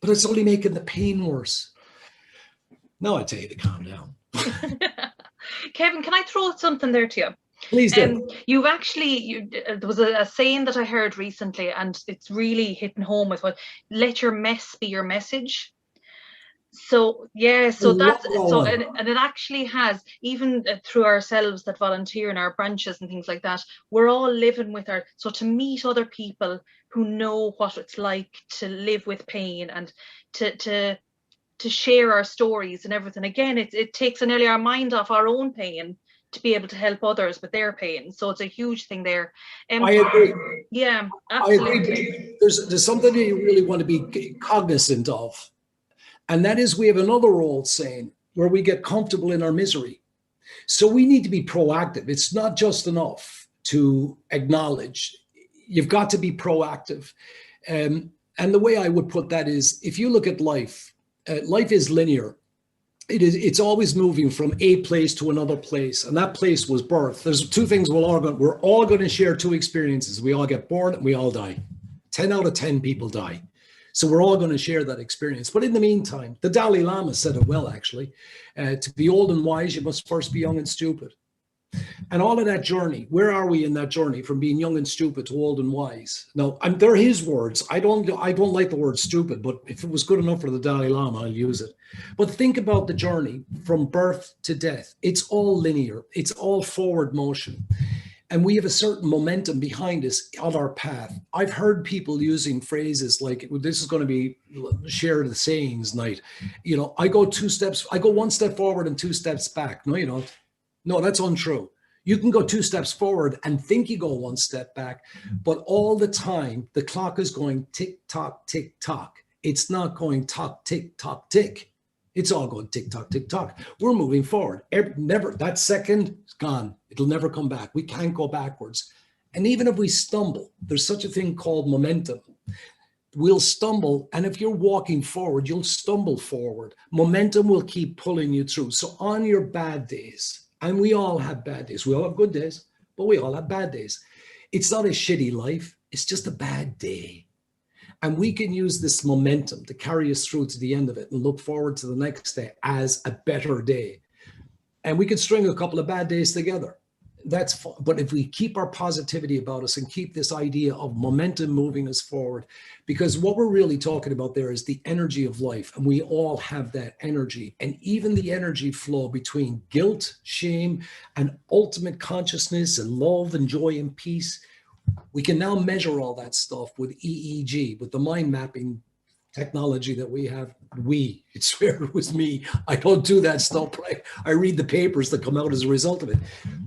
but it's only making the pain worse. Now I tell you to calm down. Kevin, can I throw something there to you? Please do. There was a saying that I heard recently, and it's really hitting home with let your mess be your message. So yeah, and it actually has, even through ourselves that volunteer in our branches and things like that, we're all living with so to meet other people who know what it's like to live with pain and to share our stories and everything. Again, it takes nearly our mind off our own pain to be able to help others with their pain. So it's a huge thing there. I agree. Yeah, absolutely. I agree. There's something that you really want to be cognizant of. And that is, we have another old saying where we get comfortable in our misery. So we need to be proactive. It's not just enough to acknowledge. You've got to be proactive. And the way I would put that is, if you look at life, life is linear. It's always moving from a place to another place. And that place was birth. There's two things we're all going to share two experiences. We all get born and we all die. 10 out of 10 people die. So we're all going to share that experience. But in the meantime, the Dalai Lama said it well, actually. To be old and wise, you must first be young and stupid. And all of that journey, where are we in that journey from being young and stupid to old and wise? Now, they're his words. I don't like the word stupid, but if it was good enough for the Dalai Lama, I'll use it. But think about the journey from birth to death. It's all linear. It's all forward motion. And we have a certain momentum behind us on our path. I've heard people using phrases like, this is going to be share the sayings night. I go one step forward and two steps back. No, you don't. No, that's untrue. You can go two steps forward and think you go one step back, but all the time, the clock is going tick tock, tick tock. It's not going tock, tick tock, tick. It's all going tick tock, tick tock. We're moving forward. That second is gone. It'll never come back. We can't go backwards. And even if we stumble, there's such a thing called momentum. We'll stumble. And if you're walking forward, you'll stumble forward. Momentum will keep pulling you through. So on your bad days, and we all have bad days. We all have good days, but we all have bad days. It's not a shitty life. It's just a bad day. And we can use this momentum to carry us through to the end of it and look forward to the next day as a better day. And we can string a couple of bad days together. that's fun. But if we keep our positivity about us and keep this idea of momentum moving us forward, because what we're really talking about there is the energy of life, and we all have that energy, and even the energy flow between guilt, shame, and ultimate consciousness and love and joy and peace. We can now measure all that stuff with EEG, with the mind mapping technology that we have. It's fair, it was me. I don't do that stuff, but I read the papers that come out as a result of it.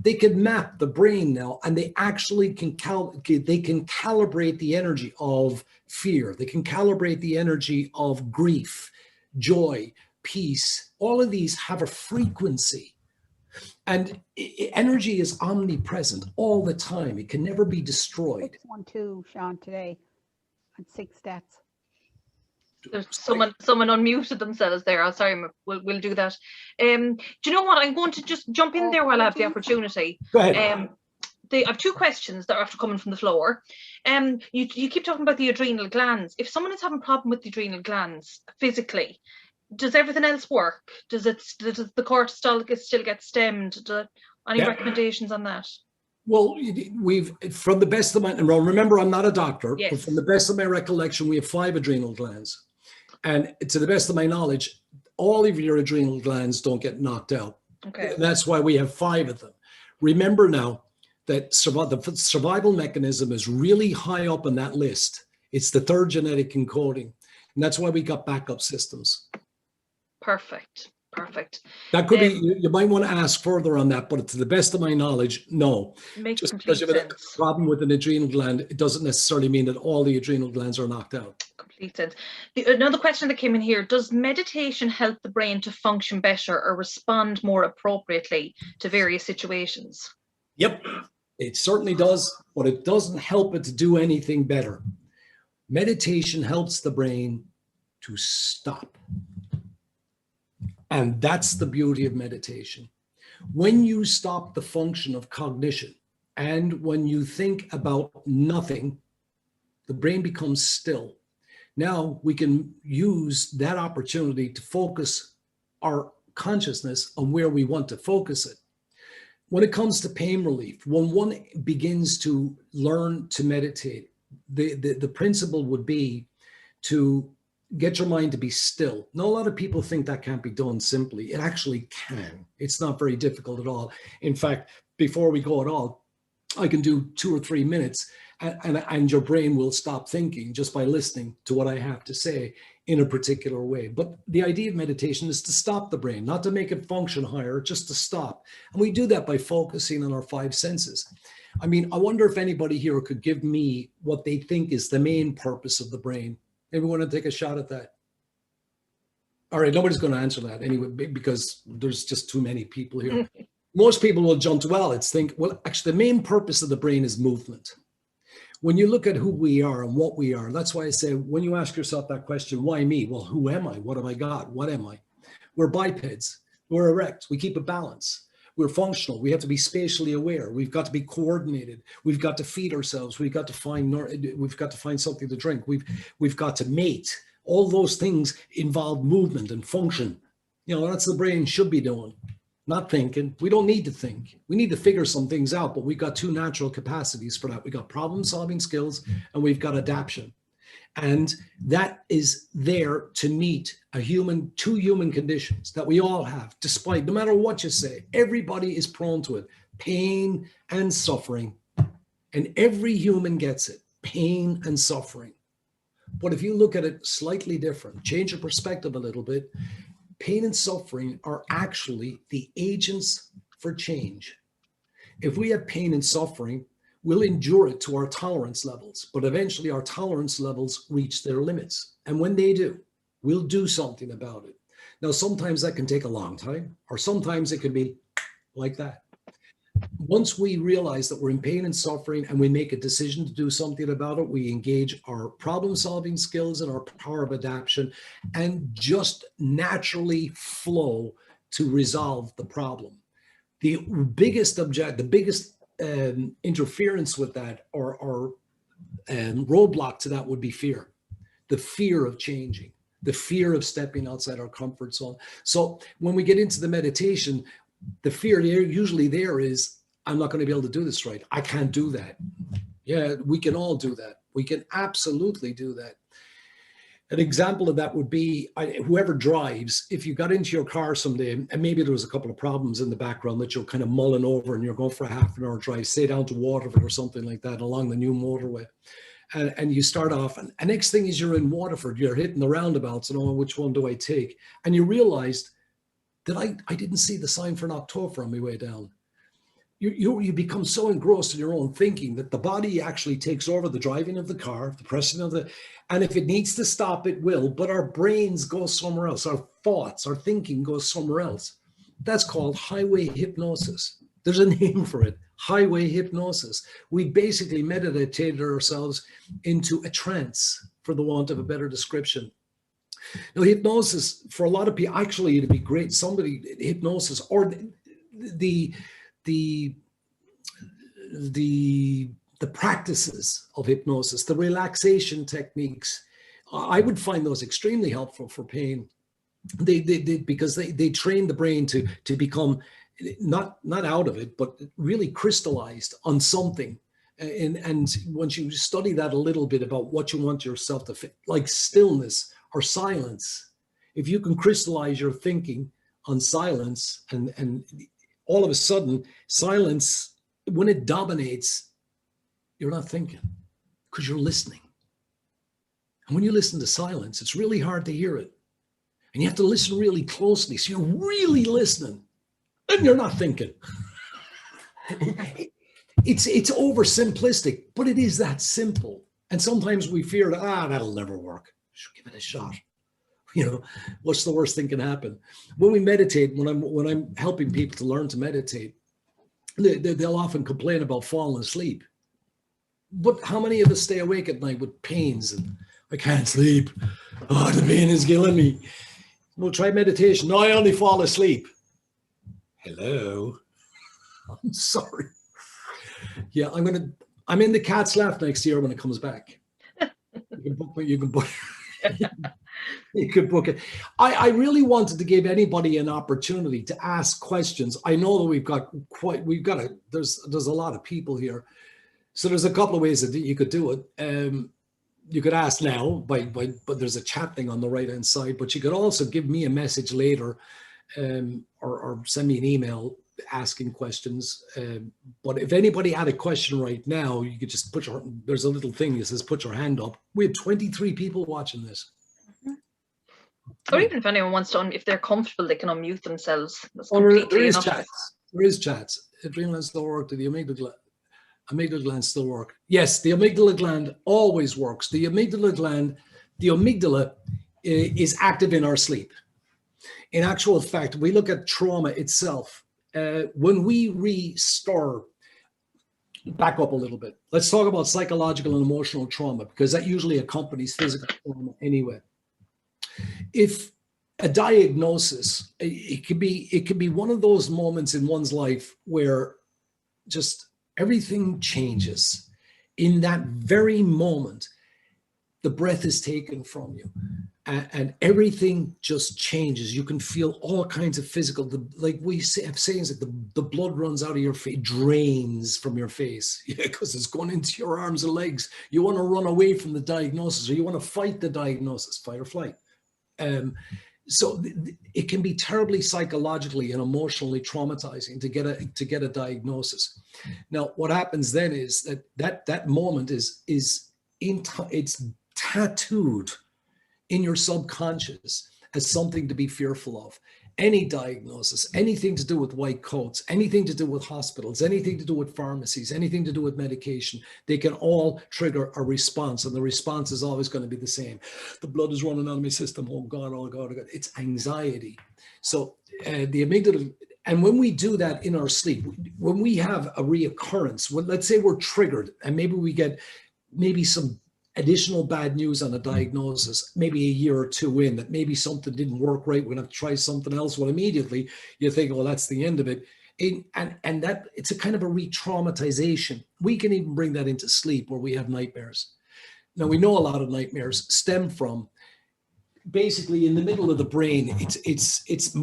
They can map the brain now, and they actually can calibrate the energy of fear. They can calibrate the energy of grief, joy, peace. All of these have a frequency. And energy is omnipresent all the time. It can never be destroyed. 612, Sean, today on 6 stats. There's someone unmuted themselves there. Oh, sorry, we'll do that. Do you know what? I'm going to just jump in there while I have the opportunity. Go ahead. I have 2 questions that are after coming from the floor. You keep talking about the adrenal glands. If someone is having a problem with the adrenal glands physically, does everything else work? Does the cortisol still get stemmed? Any recommendations on that? Well, from the best of my, and remember, I'm not a doctor, yes, but from the best of my recollection, we have 5 adrenal glands. And to the best of my knowledge, all of your adrenal glands don't get knocked out. Okay. And that's why we have 5 of them. Remember now that the survival mechanism is really high up on that list. It's the 3rd genetic encoding. And that's why we got backup systems. Perfect. That could be, you might want to ask further on that, but to the best of my knowledge, no. Makes Just complete because you have sense. a problem with an adrenal gland, it doesn't necessarily mean that all the adrenal glands are knocked out. Complete sense. Another question that came in here, does meditation help the brain to function better or respond more appropriately to various situations? Yep, it certainly does, but it doesn't help it to do anything better. Meditation helps the brain to stop. And that's the beauty of meditation. When you stop the function of cognition and when you think about nothing, the brain becomes still. Now we can use that opportunity to focus our consciousness on where we want to focus it. When it comes to pain relief, when one begins to learn to meditate, the principle would be to get your mind to be still. Now, a lot of people think that can't be done simply. It actually can. It's not very difficult at all. In fact, before we go at all, I can do 2 or 3 minutes and your brain will stop thinking just by listening to what I have to say in a particular way. But the idea of meditation is to stop the brain, not to make it function higher, just to stop. And we do that by focusing on our 5 senses. I mean, I wonder if anybody here could give me what they think is the main purpose of the brain. Maybe want to take a shot at that. All right, nobody's going to answer that anyway, because there's just too many people here. Most people will jump to, well, actually the main purpose of the brain is movement. When you look at who we are and what we are, that's why I say, when you ask yourself that question, why me? Well, who am I? What have I got? What am I? We're bipeds. We're erect. We keep a balance. We're functional. We have to be spatially aware. We've got to be coordinated. We've got to feed ourselves. We've got to find something to drink. We've got to mate. All those things involve movement and function. You know, that's the brain should be doing, not thinking. We don't need to think. We need to figure some things out, but we've got 2 natural capacities for that. We've got problem-solving skills and we've got adaptation. And that is there to meet 2 human conditions that we all have, despite, no matter what you say, everybody is prone to it, pain and suffering. And every human gets it, pain and suffering. But if you look at it slightly different, change your perspective a little bit, pain and suffering are actually the agents for change. If we have pain and suffering, we'll endure it to our tolerance levels, but eventually our tolerance levels reach their limits. And when they do, we'll do something about it. Now, sometimes that can take a long time, or sometimes it can be like that. Once we realize that we're in pain and suffering and we make a decision to do something about it, we engage our problem-solving skills and our power of adaptation and just naturally flow to resolve the problem. The biggest interference with that or roadblock to that would be fear. The fear of changing, the fear of stepping outside our comfort zone. So when we get into the meditation, the fear usually there is, I'm not going to be able to do this right. I can't do that. Yeah, we can all do that. We can absolutely do that. An example of that would be whoever drives, if you got into your car someday and maybe there was a couple of problems in the background that you're kind of mulling over and you're going for a half an hour drive, say down to Waterford or something like that along the new motorway. And you start off and next thing is you're in Waterford, you're hitting the roundabouts and oh, which one do I take? And you realized that I didn't see the sign for an October on my way down. You become so engrossed in your own thinking that the body actually takes over the driving of the car, the pressing of and if it needs to stop, it will, but our brains go somewhere else. Our thoughts, our thinking goes somewhere else. That's called highway hypnosis. There's a name for it, highway hypnosis. We basically meditated ourselves into a trance, for the want of a better description. Now, hypnosis, for a lot of people, actually, it'd be great. Hypnosis or the practices of hypnosis, the relaxation techniques, I would find those extremely helpful for pain. Because they train the brain to become not out of it, but really crystallized on something. And once you study that a little bit about what you want yourself to fit, like stillness or silence, if you can crystallize your thinking on silence and all of a sudden, silence, when it dominates, you're not thinking because you're listening. And when you listen to silence, it's really hard to hear it. And you have to listen really closely. So you're really listening and you're not thinking. It's oversimplistic, but it is that simple. And sometimes we fear that'll never work. Should give it a shot. You know, what's the worst thing can happen? When we meditate, when I'm helping people to learn to meditate, they'll often complain about falling asleep. But how many of us stay awake at night with pains and I can't sleep? Oh, the pain is killing me. Well, try meditation. No, I only fall asleep. Hello. I'm sorry. Yeah, I'm in the cat's laugh next year when it comes back. You can book you could book it. I really wanted to give anybody an opportunity to ask questions. I know that there's a lot of people here. So there's a couple of ways that you could do it. You could ask now, but there's a chat thing on the right-hand side, but you could also give me a message later or send me an email asking questions. But if anybody had a question right now, you could just there's a little thing that says, put your hand up. We have 23 people watching this. Or even if anyone wants to, if they're comfortable, they can unmute themselves. There is chats. There is chats. Adrenal still work. The amygdala gland still work. Yes, the amygdala gland always works. The amygdala is active in our sleep. In actual fact, we look at trauma itself. When we restore, back up a little bit. Let's talk about psychological and emotional trauma because that usually accompanies physical trauma anyway. If a diagnosis, it could be one of those moments in one's life where just everything changes. In that very moment, the breath is taken from you and everything just changes. You can feel all kinds of physical, like we have sayings like the blood runs out of your face, drains from your face, because it's going into your arms and legs. You want to run away from the diagnosis or you want to fight the diagnosis, fight or flight. So it can be terribly psychologically and emotionally traumatizing to get a diagnosis. Now, what happens then is that moment it's tattooed in your subconscious as something to be fearful of. Any diagnosis, anything to do with white coats, anything to do with hospitals, anything to do with pharmacies, anything to do with medication, they can all trigger a response. And the response is always going to be the same. The blood is running out of my system. Oh God, oh God, oh God. It's anxiety. So the amygdala, and when we do that in our sleep, when we have a reoccurrence, let's say we're triggered and maybe we get some additional bad news on a diagnosis, maybe a year or two in, that maybe something didn't work right, we're going to have to try something else. Well, immediately you think, well, that's the end of it. And that it's a kind of a re-traumatization. We can even bring that into sleep where we have nightmares. Now, we know a lot of nightmares stem from basically in the middle of the brain, it's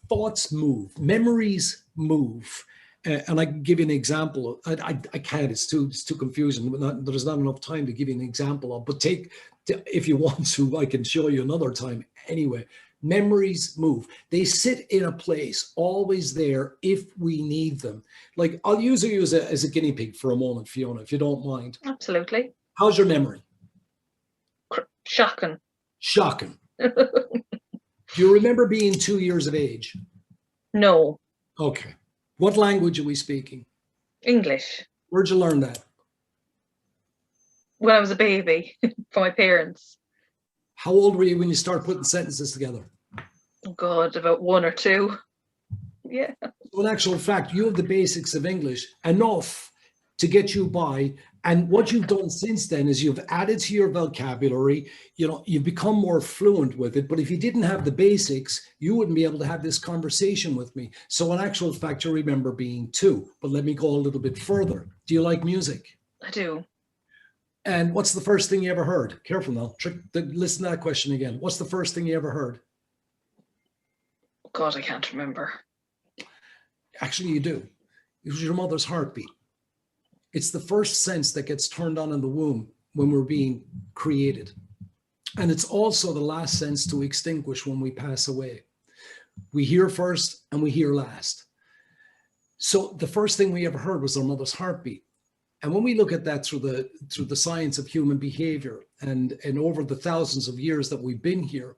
thoughts move, memories move, And I can give you an example. I can't. It's too confusing. There's not enough time to give you an example of. But if you want to, I can show you another time. Anyway, memories move. They sit in a place, always there if we need them. Like, I'll use you as a guinea pig for a moment, Fiona, if you don't mind. Absolutely. How's your memory? Shocking. Shocking. Do you remember being 2 years of age? No. Okay. What language are we speaking? English. Where'd you learn that? When I was a baby, from my parents. How old were you when you started putting sentences together? Oh God, about 1 or 2. Yeah. So in actual fact, you have the basics of English, enough to get you by. And what you've done since then is you've added to your vocabulary, you've become more fluent with it. But if you didn't have the basics, you wouldn't be able to have this conversation with me. So in actual fact, you remember being 2. But let me go a little bit further. Do you like music? I do. And what's the first thing you ever heard? Careful now. Listen to that question again. What's the first thing you ever heard? God, I can't remember. Actually, you do. It was your mother's heartbeat. It's the first sense that gets turned on in the womb when we're being created. And it's also the last sense to extinguish when we pass away. We hear first and we hear last. So the first thing we ever heard was our mother's heartbeat. And when we look at that through the science of human behavior and over the thousands of years that we've been here,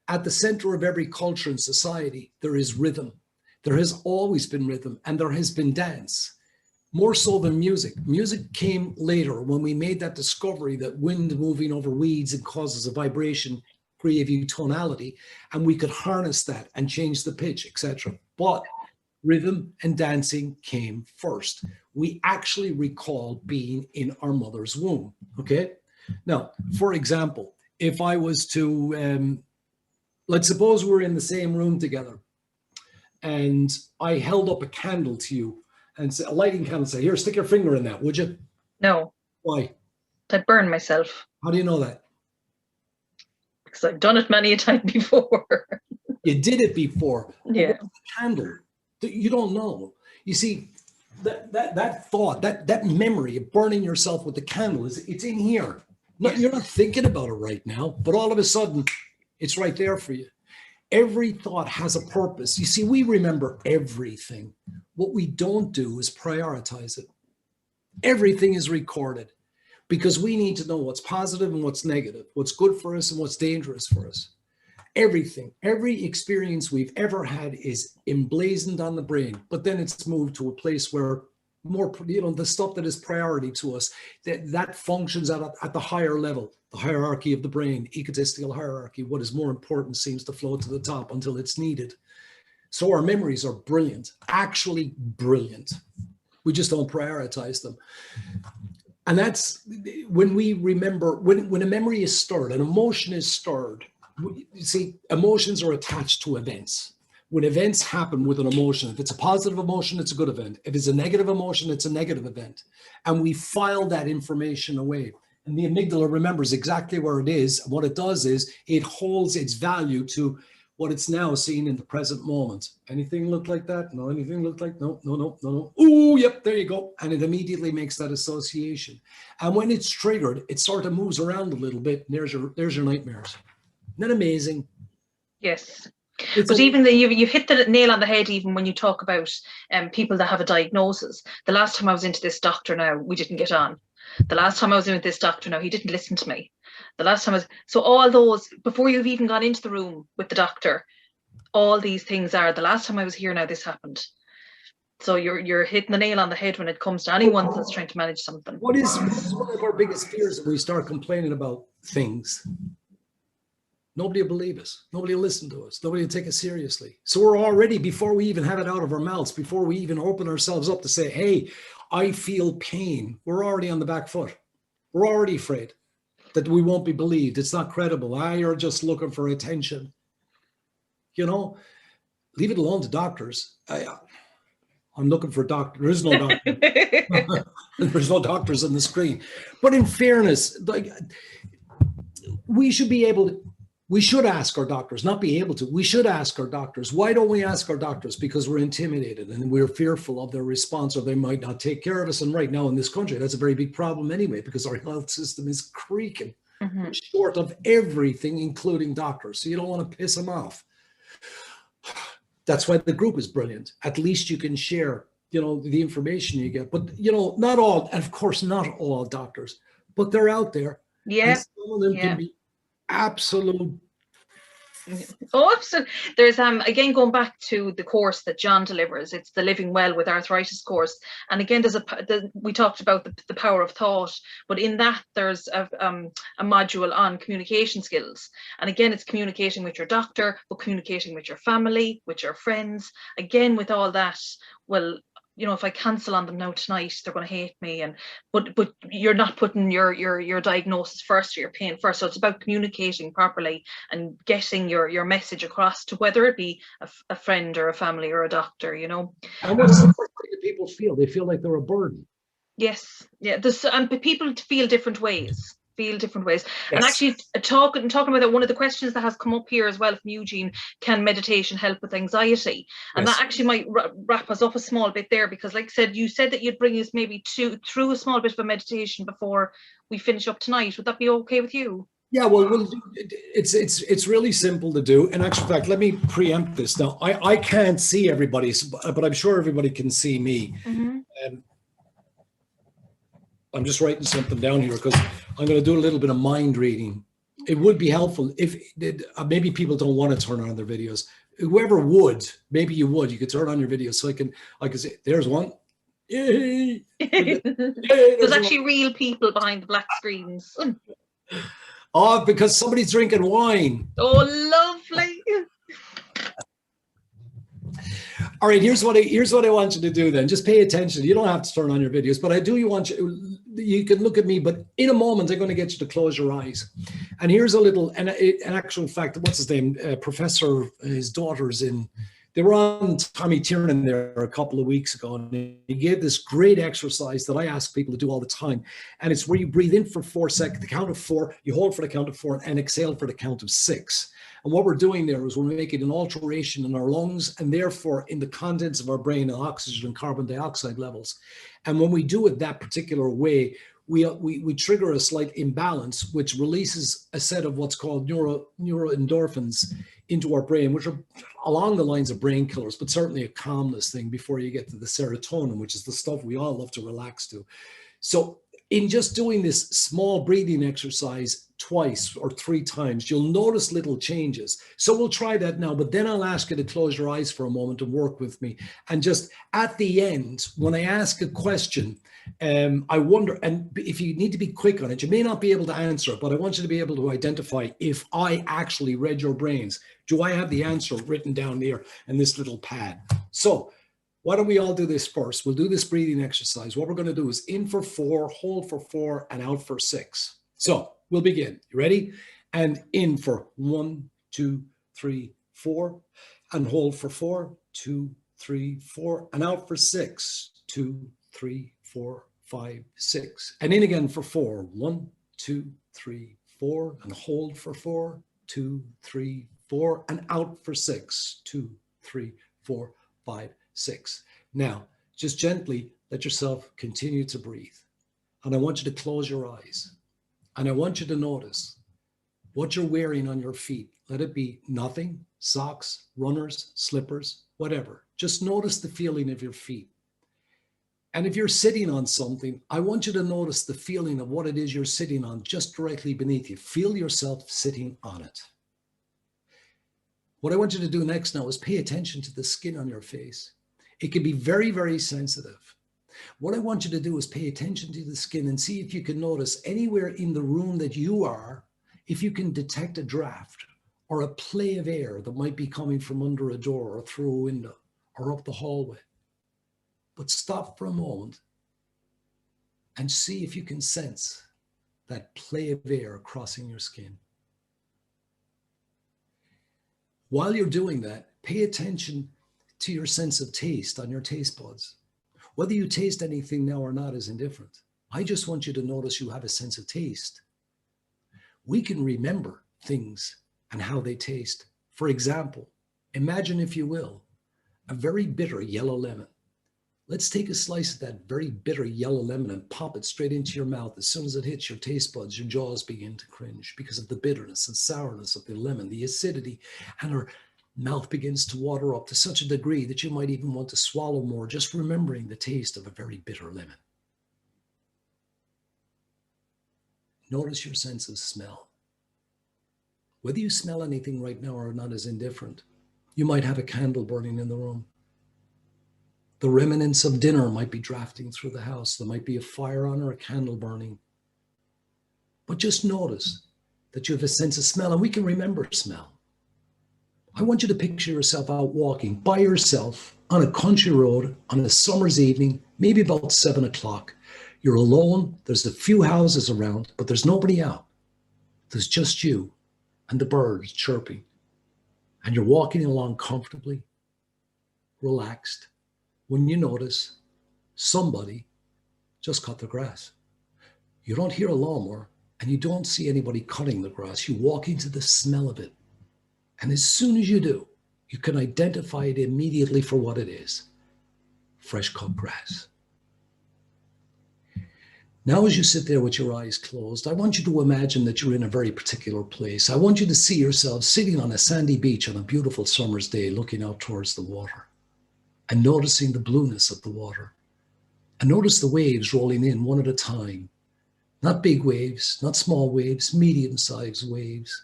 at the center of every culture and society, there is rhythm. There has always been rhythm, and there has been dance. More so than music. Music came later when we made that discovery that wind moving over weeds and causes a vibration, gave you tonality, and we could harness that and change the pitch, etc. But rhythm and dancing came first. We actually recall being in our mother's womb, okay? Now, for example, if I was to, let's suppose we're in the same room together and I held up a candle to you, and a lighting candle, say, here, stick your finger in that, would you? No. Why? I'd burn myself. How do you know that? Because I've done it many a time before. You did it before. Yeah. The candle, you don't know. You see, that thought, that memory of burning yourself with the candle, it's in here. You're not thinking about it right now, but all of a sudden, it's right there for you. Every thought has a purpose. You see, we remember everything. What we don't do is prioritize it. Everything is recorded because we need to know what's positive and what's negative, what's good for us and what's dangerous for us. Everything, every experience we've ever had is emblazoned on the brain, but then it's moved to a place where more, the stuff that is priority to us, that functions at the higher level, the hierarchy of the brain, egotistical hierarchy. What is more important seems to float to the top until it's needed. So our memories are brilliant, actually brilliant. We just don't prioritize them. And that's when we remember, when a memory is stirred, an emotion is stirred. You see, emotions are attached to events. When events happen with an emotion, if it's a positive emotion, it's a good event. If it's a negative emotion, it's a negative event. And we file that information away. And the amygdala remembers exactly where it is. And what it does is it holds its value to what it's now seeing in the present moment. Anything look like that? No. Anything look like? No. Ooh, yep, there you go. And it immediately makes that association. And when it's triggered, it sort of moves around a little bit. And there's your nightmares. Isn't that amazing? Yes. But even you've hit the nail on the head even when you talk about people that have a diagnosis. The last time I was into this doctor now, we didn't get on. The last time I was in with this doctor now, he didn't listen to me. The last time so all those, before you've even gone into the room with the doctor, all these things are, the last time I was here now, this happened. So you're hitting the nail on the head when it comes to anyone that's trying to manage something. What is one of our biggest fears when we start complaining about things? Nobody will believe us. Nobody will listen to us. Nobody will take us seriously. So we're already, before we even have it out of our mouths, before we even open ourselves up to say, hey, I feel pain, we're already on the back foot. We're already afraid that we won't be believed. It's not credible. You're just looking for attention. Leave it alone to doctors. I'm looking for a doctor. There is no doctor. There's no doctors on the screen. But in fairness, we should be able to, We should ask our doctors, not be able to. We should ask our doctors. Why don't we ask our doctors? Because we're intimidated and we're fearful of their response, or they might not take care of us. And right now in this country, that's a very big problem anyway, because our health system is creaking. We're short of everything, including doctors. So you don't want to piss them off. That's why the group is brilliant. At least you can share, the information you get. But, not all, and of course, not all doctors, but they're out there. Yeah. And some of them can be absolute. Oh, absolutely. There's again, going back to the course that John delivers, it's the Living Well with Arthritis course. And again, we talked about the power of thought, but in that there's a module on communication skills. And again, it's communicating with your doctor, but communicating with your family, with your friends. Again, with all that, well, if I cancel on them now tonight, they're going to hate me. But you're not putting your diagnosis first or your pain first. So it's about communicating properly and getting your message across to whether it be a friend or a family or a doctor, And what's the first thing that people feel? They feel like they're a burden. Yes. Yeah. And people feel different ways. Yes. And actually talking about that, one of the questions that has come up here as well from Eugene, can meditation help with anxiety? And that actually might wrap us up a small bit there, because like I said, you said that you'd bring us maybe through a small bit of a meditation before we finish up tonight. Would that be okay with you? Yeah, well, it's really simple to do. In actual fact, let me preempt this. Now, I can't see everybody, but I'm sure everybody can see me. I'm just writing something down here because I'm going to do a little bit of mind reading. It would be helpful if maybe people don't want to turn on their videos. Whoever would, maybe you could turn on your videos so I can say, there's one. Yay. There's actually real people behind the black screens. Oh, because somebody's drinking wine. Oh, lovely. All right, here's what I want you to do then. Just pay attention. You don't have to turn on your videos, but I do want you can look at me, but in a moment, I'm going to get you to close your eyes. And here's a little, and in actual fact, what's his name? Professor, his daughter's they were on Tommy Tiernan there a couple of weeks ago, and he gave this great exercise that I ask people to do all the time. And it's where you breathe in for 4 seconds, the count of 4, you hold for the count of 4, and exhale for the count of 6. And what we're doing there is we're making an alteration in our lungs and therefore in the contents of our brain, oxygen and carbon dioxide levels. And when we do it that particular way, we trigger a slight imbalance, which releases a set of what's called neuroendorphins into our brain, which are along the lines of brain killers, but certainly a calmness thing before you get to the serotonin, which is the stuff we all love to relax to. So in just doing this small breathing exercise twice or 3 times, you'll notice little changes. So we'll try that now, but then I'll ask you to close your eyes for a moment and work with me. And just at the end, when I ask a question, I wonder, and if you need to be quick on it, you may not be able to answer, but I want you to be able to identify if I actually read your brains. Do I have the answer written down there in this little pad? So why don't we all do this first? We'll do this breathing exercise. What we're going to do is in for 4, hold for 4, and out for 6. So we'll begin. You ready? And in for 1, 2, 3, 4, and hold for 4, 2, 3, 4, and out for 6, 2, 3, 4, 5, 6. And in again for 4, 1, 2, 3, 4, and hold for 4, 2, 3, 4, and out for 6, 2, 3, 4, 5, 6. Now, just gently let yourself continue to breathe. And I want you to close your eyes. And I want you to notice what you're wearing on your feet. Let it be nothing, socks, runners, slippers, whatever. Just notice the feeling of your feet. And if you're sitting on something, I want you to notice the feeling of what it is you're sitting on just directly beneath you. Feel yourself sitting on it. What I want you to do next now is pay attention to the skin on your face. It can be very, very sensitive. What I want you to do is pay attention to the skin and see if you can notice anywhere in the room that you are, if you can detect a draft or a play of air that might be coming from under a door or through a window or up the hallway. But stop for a moment and see if you can sense that play of air crossing your skin. While you're doing that, pay attention to your sense of taste on your taste buds. Whether you taste anything now or not is indifferent. I just want you to notice you have a sense of taste. We can remember things and how they taste. For example, imagine, if you will, a very bitter yellow lemon. Let's take a slice of that very bitter yellow lemon and pop it straight into your mouth. As soon as it hits your taste buds, your jaws begin to cringe because of the bitterness and sourness of the lemon, the acidity, and our mouth begins to water up to such a degree that you might even want to swallow more, just remembering the taste of a very bitter lemon. Notice your sense of smell. Whether you smell anything right now or not is indifferent. You might have a candle burning in the room. The remnants of dinner might be drafting through the house. There might be a fire on or a candle burning. But just notice that you have a sense of smell, and we can remember smell. I want you to picture yourself out walking by yourself on a country road on a summer's evening, maybe about 7 o'clock. You're alone. There's a few houses around, but there's nobody out. There's just you and the birds chirping. And you're walking along comfortably, relaxed, when you notice somebody just cut the grass. You don't hear a lawnmower and you don't see anybody cutting the grass. You walk into the smell of it. And as soon as you do, you can identify it immediately for what it is: fresh cut grass. Now, as you sit there with your eyes closed, I want you to imagine that you're in a very particular place. I want you to see yourself sitting on a sandy beach on a beautiful summer's day, looking out towards the water and noticing the blueness of the water. And notice the waves rolling in one at a time. Not big waves, not small waves, medium-sized waves,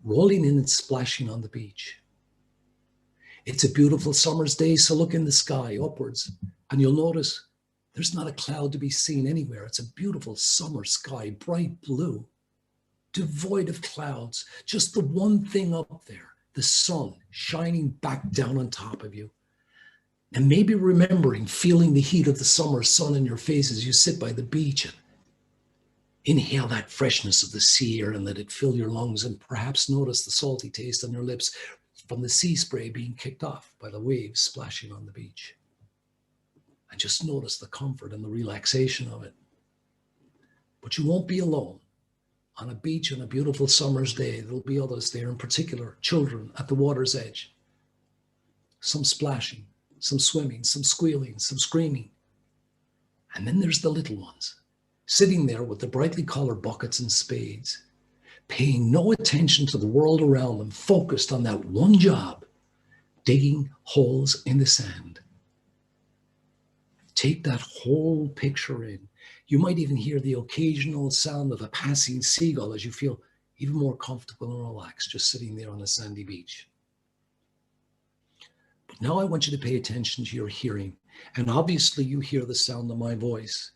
rolling in and splashing on the beach. It's a beautiful summer's day, so look in the sky upwards, and you'll notice there's not a cloud to be seen anywhere. It's a beautiful summer sky, bright blue, devoid of clouds. Just the one thing up there, the sun shining back down on top of you. And maybe remembering, feeling the heat of the summer sun in your face as you sit by the beach and inhale that freshness of the sea air and let it fill your lungs, and perhaps notice the salty taste on your lips from the sea spray being kicked off by the waves splashing on the beach. And just notice the comfort and the relaxation of it. But you won't be alone. On a beach on a beautiful summer's day, there'll be others there, in particular children at the water's edge. Some splashing, some swimming, some squealing, some screaming. And then there's the little ones, sitting there with the brightly colored buckets and spades, paying no attention to the world around them, focused on that one job, digging holes in the sand. Take that whole picture in. You might even hear the occasional sound of a passing seagull as you feel even more comfortable and relaxed just sitting there on a sandy beach. But now I want you to pay attention to your hearing. And obviously you hear the sound of my voice,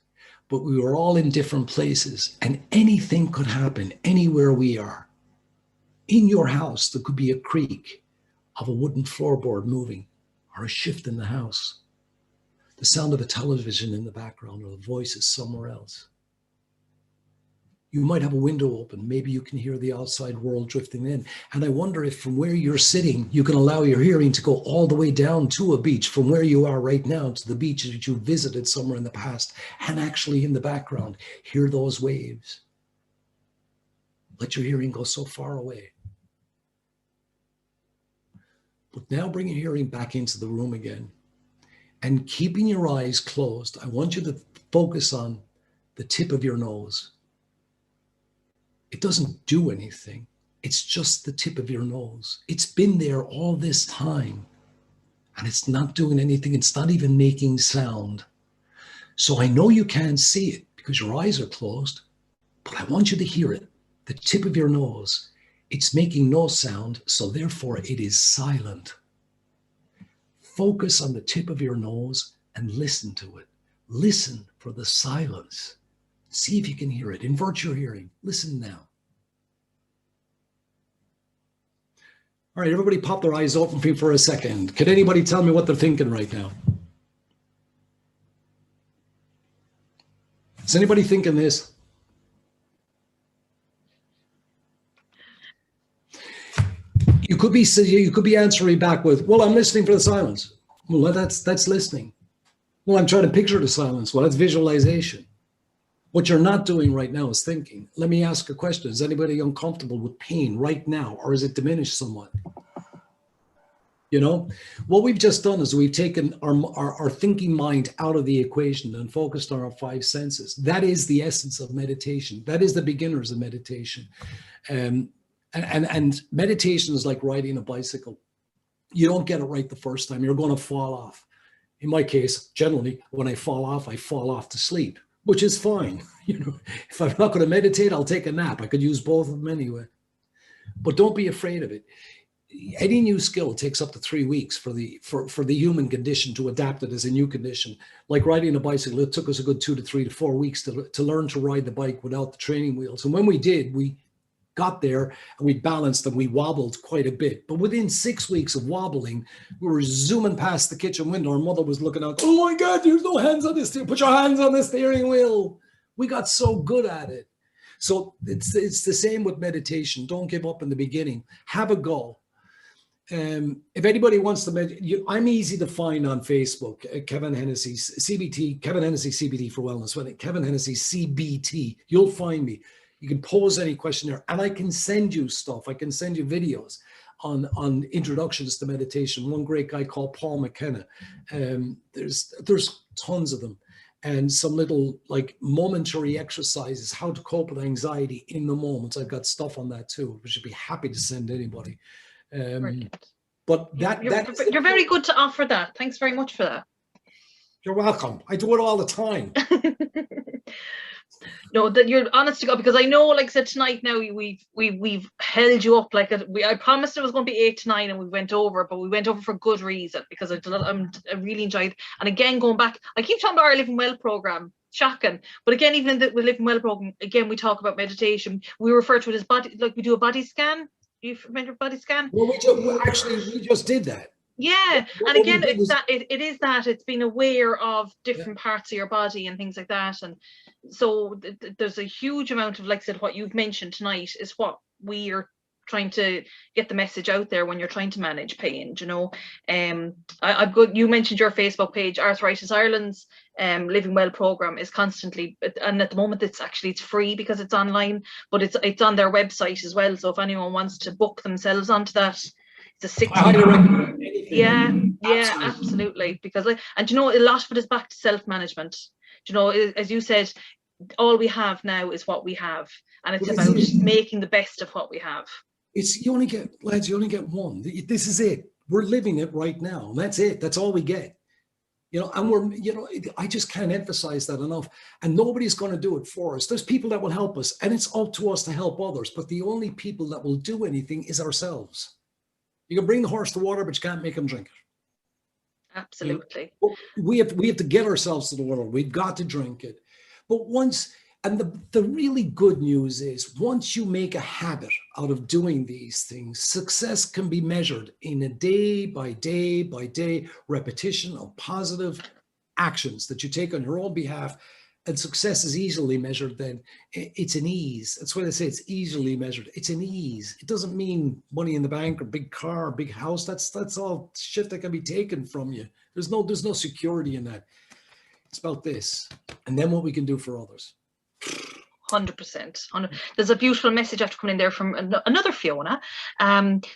but we are all in different places and anything could happen anywhere we are. In your house, there could be a creak of a wooden floorboard moving or a shift in the house. The sound of a television in the background or the voices somewhere else. You might have a window open. Maybe you can hear the outside world drifting in. And I wonder if from where you're sitting, you can allow your hearing to go all the way down to a beach from where you are right now to the beach that you visited somewhere in the past, and actually in the background, hear those waves. Let your hearing go so far away. But now bring your hearing back into the room again. And keeping your eyes closed, I want you to focus on the tip of your nose. It doesn't do anything. It's just the tip of your nose. It's been there all this time and it's not doing anything. It's not even making sound. So I know you can't see it because your eyes are closed, but I want you to hear it. The tip of your nose. It's making no sound, so therefore it is silent. Focus on the tip of your nose and listen to it. Listen for the silence. See if you can hear it. Invert your hearing. Listen now. All right, everybody pop their eyes open for a second. Can anybody tell me what they're thinking right now? Is anybody thinking this? You could be answering back with, well, I'm listening for the silence. Well, that's listening. Well, I'm trying to picture the silence. Well, that's visualization. What you're not doing right now is thinking. Let me ask a question. Is anybody uncomfortable with pain right now, or is it diminished somewhat? You know, what we've just done is we've taken our thinking mind out of the equation and focused on our five senses. That is the essence of meditation. That is the beginners of meditation. And meditation is like riding a bicycle. You don't get it right the first time. You're going to fall off. In my case, generally, when I fall off to sleep, which is fine. You know, if I'm not going to meditate, I'll take a nap. I could use both of them anyway. But don't be afraid of it. Any new skill takes up to 3 weeks for the human condition to adapt it as a new condition. Like riding a bicycle, it took us a good 2 to 3 to 4 weeks to learn to ride the bike without the training wheels. And when we did, we got there and we balanced and we wobbled quite a bit. But within 6 weeks of wobbling, we were zooming past the kitchen window. Our mother was looking out, oh my God, there's no hands on this steering. Put your hands on the steering wheel. We got so good at it. So it's the same with meditation. Don't give up in the beginning. Have a goal. If anybody wants to, I'm easy to find on Facebook. Kevin Hennessy CBT, Kevin Hennessy CBT for wellness. Kevin Hennessy CBT. You'll find me. You can pose any question there, and I can send you stuff. I can send you videos on introductions to meditation. One great guy called Paul McKenna. There's tons of them, and some little like momentary exercises, how to cope with anxiety in the moment. I've got stuff on that too, which I'd be happy to send anybody. But you're very good to offer that. Thanks very much for that. You're welcome. I do it all the time. No, that you're honest to God, because I know, like I said, tonight now we've held you up like I promised it was going to be 8 to 9 and we went over, but we went over for good reason, because I really enjoyed. And again, going back, I keep talking about our Living Well program. Shocking. But again, even in the Living Well program, again, we talk about meditation. We refer to it as body, like we do a body scan. You remember body scan? Well, we just did that. Yeah, and again, it's being aware of different parts of your body and things like that. And so there's a huge amount of, like I said, what you've mentioned tonight is what we are trying to get the message out there when you're trying to manage pain. You know, you mentioned your Facebook page, Arthritis Ireland's Living Well program is constantly, and at the moment it's free because it's online, but it's on their website as well. So if anyone wants to book themselves onto that, it's a 60. Yeah, absolutely. Because and you know, a lot of it is back to self-management. You know, as you said, all we have now is what we have, and it's about making the best of what we have. You only get one. This is it. We're living it right now. That's it. That's all we get. You know, and I just can't emphasize that enough. And nobody's going to do it for us. There's people that will help us, and it's up to us to help others. But the only people that will do anything is ourselves. You can bring the horse to water, but you can't make him drink it. Absolutely. You know? We have to get ourselves to the water. We've got to drink it. But the really good news is, once you make a habit out of doing these things, success can be measured in a day by day repetition of positive actions that you take on your own behalf. And success is easily measured then. It's an ease. That's why they say it's easily measured. It's an ease. It doesn't mean money in the bank or big car or big house. That's all shit that can be taken from you. There's no security in that. It's about this. And then what we can do for others. 100%. There's a beautiful message after coming in there from another Fiona.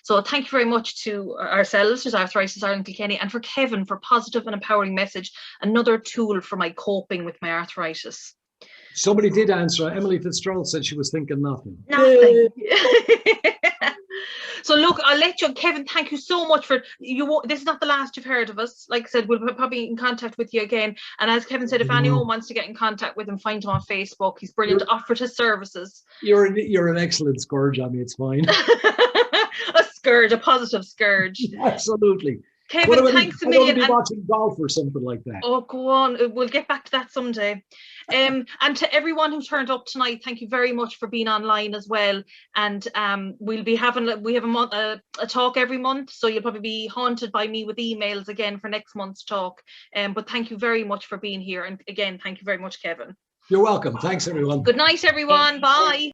So thank you very much to ourselves, as Arthritis Ireland Kilkenny, and for Kevin for positive and empowering message. Another tool for my coping with my arthritis. Somebody did answer. Emily Fitzgerald said she was thinking nothing. Nothing. So look, I'll let you, Kevin, thank you so much for you. This is not the last you've heard of us. Like I said, we'll probably be in contact with you again. And as Kevin said, if anyone wants to get in contact with him, find him on Facebook. He's brilliant, offered his services. You're an excellent scourge on me, it's fine. A scourge, a positive scourge. Absolutely. Kevin, thanks a million. Be watching golf or something like that. Oh, go on. We'll get back to that someday. And to everyone who turned up tonight, thank you very much for being online as well. And we have a talk every month, so you'll probably be haunted by me with emails again for next month's talk. But thank you very much for being here. And again, thank you very much, Kevin. You're welcome. Thanks, everyone. Good night, everyone. Bye.